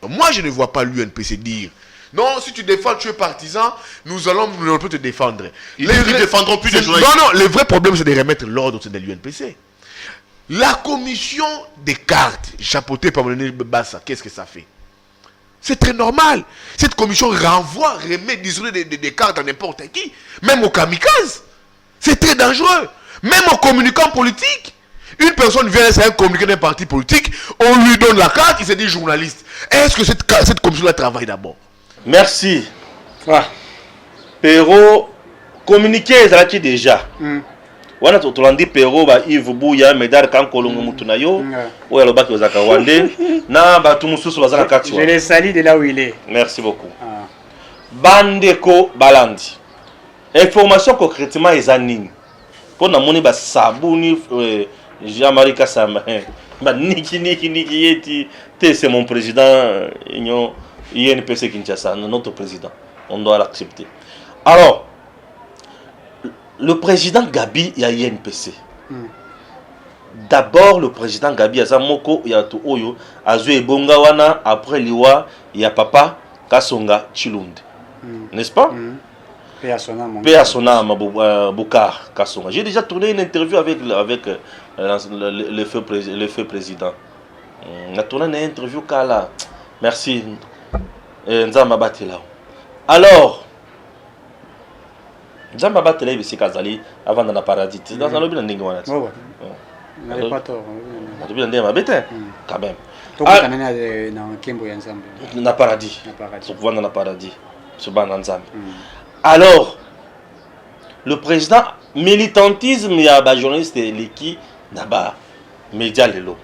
Moi, je ne vois pas l'UNPC dire non, si tu défends, tu es partisan, nous allons te défendre. Ils ne défendront plus les journalistes. Non, le vrai problème, c'est de remettre l'ordre au sein de l'UNPC. La commission des cartes, chapeautée par Monéné Bassa, qu'est-ce que ça fait? C'est très normal. Cette commission remet des cartes à n'importe qui, même aux kamikazes. C'est très dangereux. Même aux communicants politiques. Une personne vient, c'est un communiqué d'un parti politique, on lui donne la carte, il se dit journaliste. Est-ce que cette commission-là travaille d'abord? Merci. Pero, communiqué, ça là déjà. Wana tulandi Pero ba Yves Bouya medar kan kolongo mutunayo ou alors baki ozaka wande na ba tumususu bazana kati wa. Je les salue de là où il est. Merci beaucoup. Bandeko Balandi. Information concrètement ezanini. Pour na moni ba sabuni Jean-Marie Kassamba. Ba niki yeti c'est mon président INPC Kinshasa, notre président. On doit l'accepter. Alors le président Gabi y a INPC. D'abord le président Gabi Azamoko y a tout oyo Azue Bongawana après Liwa y a papa Kasonga Chilunde. N'est-ce pas? Péasona Boukar Kasonga. J'ai déjà tourné une interview avec le feu président. On a tourné une interview Kala. Merci. Nzamba Batela. Alors, Nzamba Batela est ici Kazali avant dans le paradis. Dans le bien d'Ingo. Ouais. N'avez pas tort. Le bien d'Ingo Mabete. Quand même. Toka nani na Kembo ya Nzambe. Na paradis. Na paradis. Pour dans le paradis. Ce ban Nzambe. Alors, le président militantisme il y a des journalistes qui naba média lelo.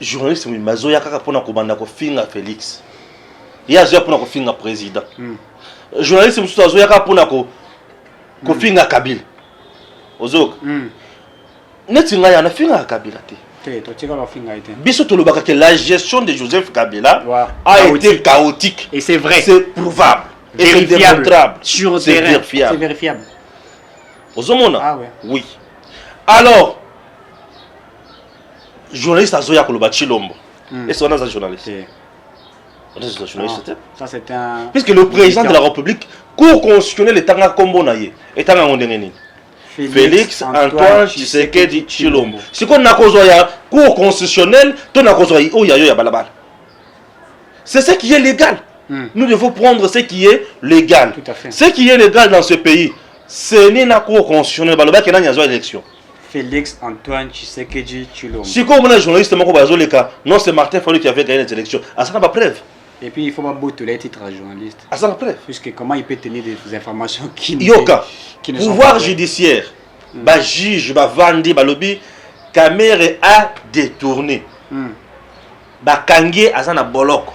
Journaliste oui mazoya kaka pona ko banda ko finga Félix. Ya zoya pona ko finga président. Journaliste musu azoya kaka pona ko finga Kabila. Ozok. Neti nga ya na finga Kabila te. Biso tolobaka que la gestion de Joseph Kabila a été chaotique. Et c'est vrai. C'est prouvable. Et c'est démontrable. Sur c'est terrain. vérifiable. C'est vérifiable. Ozomona? Ah ouais. Oui. Alors, journaliste Azoya Koloba Chilombo. Est-ce qu'on a un journaliste? On a un journaliste. Ça c'est un... Puisque le président de la République, cour constitutionnelle est en Kombo Naye, est en Ondengeni. Félix Antoine Tshisekedi Chilombo. Si on a un cour constitutionnelle, on a un c'est ce qui est légal. Nous devons prendre ce qui est légal. Tout à fait. Ce qui est légal dans ce pays, c'est une cour constitutionnelle qui a une élection. Félix Antoine Tshisekedi Chilombo. Si on a un journaliste, non, c'est Martin Fayulu qui avait gagné les élections. Ah, ça n'a pas preuve. Et puis il faut pas bouter les titres à journaliste. Ah, ça n'a pas preuve. Puisque comment il peut tenir des informations qui ne pouvoir judiciaire, bah juge, bah vandi, bah lobby, caméra a détourné. Bah kangé a zana boloko.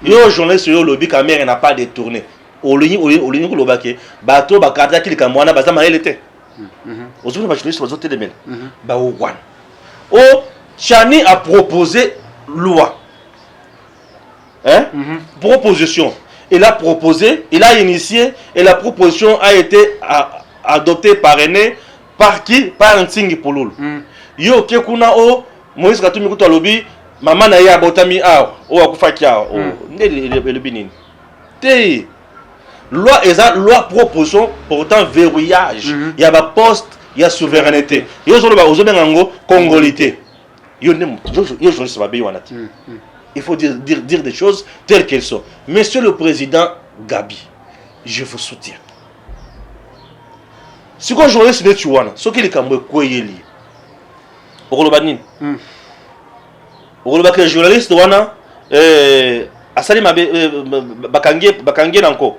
Yo journaliste yo lobby caméra n'a pas détourné. Olini ko lobake, bah to bah kata ki kamwana bah zama elete. Aujourd'hui bah journaliste bah zote de mel. Bah owan. Oh Chani a proposé loi. Hein? Proposition. Il a proposé, il a initié et la proposition a été adoptée, parrainée par qui? Par un Nsingi Pouloulou. Yo kekuna o Moïse Katumbi kuto lobby maman na ya botami aw o akufaki aw ndé le binini. Té loi eza loi proposition pourtant verrouillage. Il y a ba poste, il y a souveraineté. Yo zoloba ozobenga ngo congolité. Yo je sais pas bien wanati. Il faut dire des choses telles qu'elles sont. Monsieur le Président Gabi, je vous soutiens. Si vous journaliste de Tuwana, ce qui est comme Koyeli, Orolobanin, Orolobaka journaliste Wana, Asali Bakangé Nanko.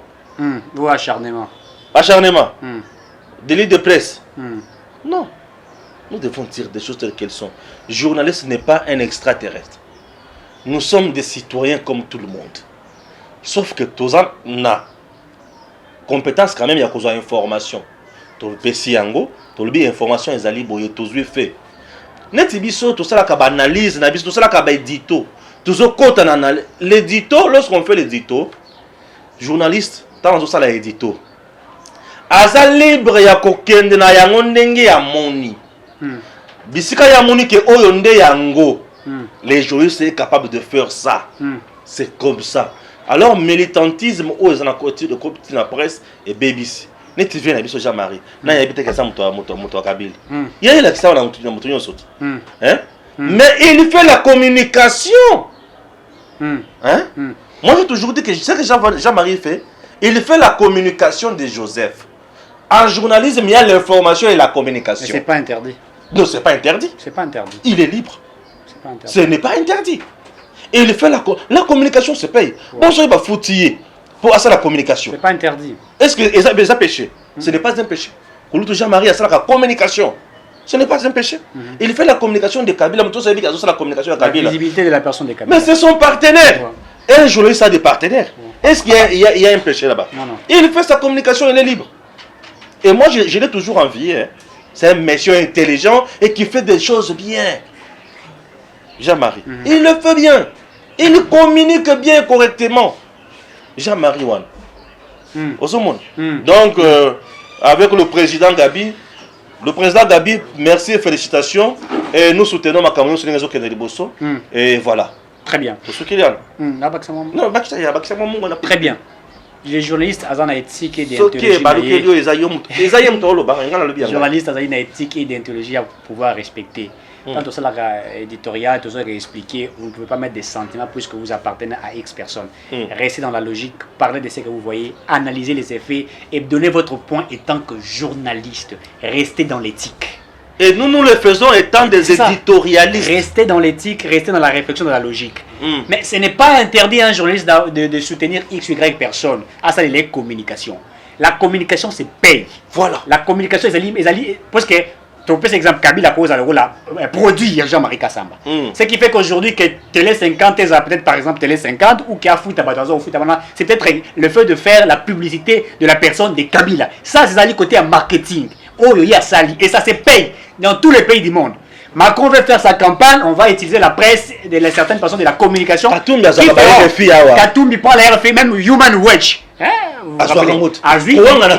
Ou acharnement. Acharnement. Délit de presse. Non. Nous devons dire des choses telles qu'elles sont. Journaliste n'est pas un extraterrestre. Nous sommes des citoyens comme tout le monde. Sauf que tous na compétence quand même, il y a cause information. Tout le PC yango, tout le information est allé boyer tous les faits. Netibiso tout ça la kaba analyse, nabiso tout ça la kaba édito. Tout ça côté analyse. L'édito, lorsqu'on fait l'édito, journaliste, tant tout ça la édito. Aza libre ya kokende na yango ndenge ya moni. Bisika ya moni ke oyo nde yango. Les journalistes sont capables de faire ça. C'est comme ça. Alors, militantisme, où ils ont côté de la presse et BBC. Ne tu viens à Biso Jean-Marie. Na ya bité que ça moto Kabila. Il y a là que ça on a moto sauté. Hein? Mais il fait la communication. Hein? Moi j'ai toujours dit que ce que Jean-Marie fait, il fait la communication de Joseph. En journalisme, il y a l'information et la communication. Mais c'est pas interdit. Non, c'est pas interdit. C'est pas interdit. Il est libre. Ce n'est pas interdit. Et il fait la communication se paye. Bon, ça va foutiller pour ça la communication. C'est pas interdit. Est-ce que c'est un péché? Ce n'est pas un péché. Pour Jean-Marie, ça la communication. Ce n'est pas un péché. Il fait la communication de Kabila. Tout ça veut dire la communication de Kabila. La visibilité de la personne de Kabila. Mais c'est son partenaire. Et un journaliste a des partenaires. Est-ce qu'il y a un péché là-bas? Non, non. Il fait sa communication, il est libre. Et moi, je l'ai toujours envié. Hein. C'est un monsieur intelligent et qui fait des choses bien. Jean-Marie. Il le fait bien. Il communique bien correctement. Jean-Marie Wan. Donc, avec le président Gabi, merci et félicitations. Et nous soutenons ma caméra sur les réseaux Bosso. Et voilà. Très bien. Pour ceux qui y a. Très bien. Les journalistes ont une éthique et d'idéologie. Les journalistes ont une éthique et d'idéologie à pouvoir respecter. Quand on s'est éditorial, tout ça expliqué, vous ne pouvez pas mettre des sentiments puisque vous appartenez à X personnes. Restez dans la logique, parlez de ce que vous voyez, analysez les effets et donnez votre point étant que journaliste. Restez dans l'éthique. Et nous le faisons étant des éditorialistes. Restez dans l'éthique, restez dans la réflexion, dans la logique. Mais ce n'est pas interdit à un journaliste de soutenir X ou Y personne. Ah, ça, c'est les communications. La communication, c'est paye. Voilà. La communication, parce que, tu peux exemple, Kabila cause un produit Jean-Marie Kassamba. Ce qui fait qu'aujourd'hui, que Télé 50 est peut-être par exemple Télé 50 ou qu'il y a Foutabadozo ou Foutabana, c'est peut-être le fait de faire la publicité de la personne de Kabila. Ça, c'est le côté marketing. Oh, il y a Sali. Et ça se paye dans tous les pays du monde. Macron veut faire sa campagne, on va utiliser la presse de certaines personnes de la communication. Katoum prend la RFI, même Human Watch.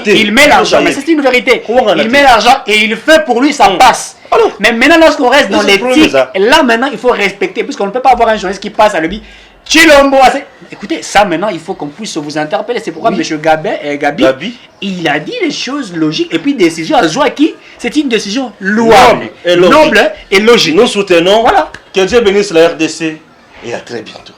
Il met l'argent, mais c'est une vérité. Il met l'argent et il fait pour lui, ça passe. Mais maintenant, lorsqu'on reste dans l'éthique, là maintenant, il faut respecter, puisqu'on ne peut pas avoir un journaliste qui passe à lui. Chilombo, écoutez, ça maintenant, il faut qu'on puisse vous interpeller. C'est pourquoi M. Gabi, il a dit les choses logiques. Et puis, décision à Zouaki, c'est une décision louable, noble et logique. Nous soutenons. Voilà. Que Dieu bénisse la RDC et à très bientôt.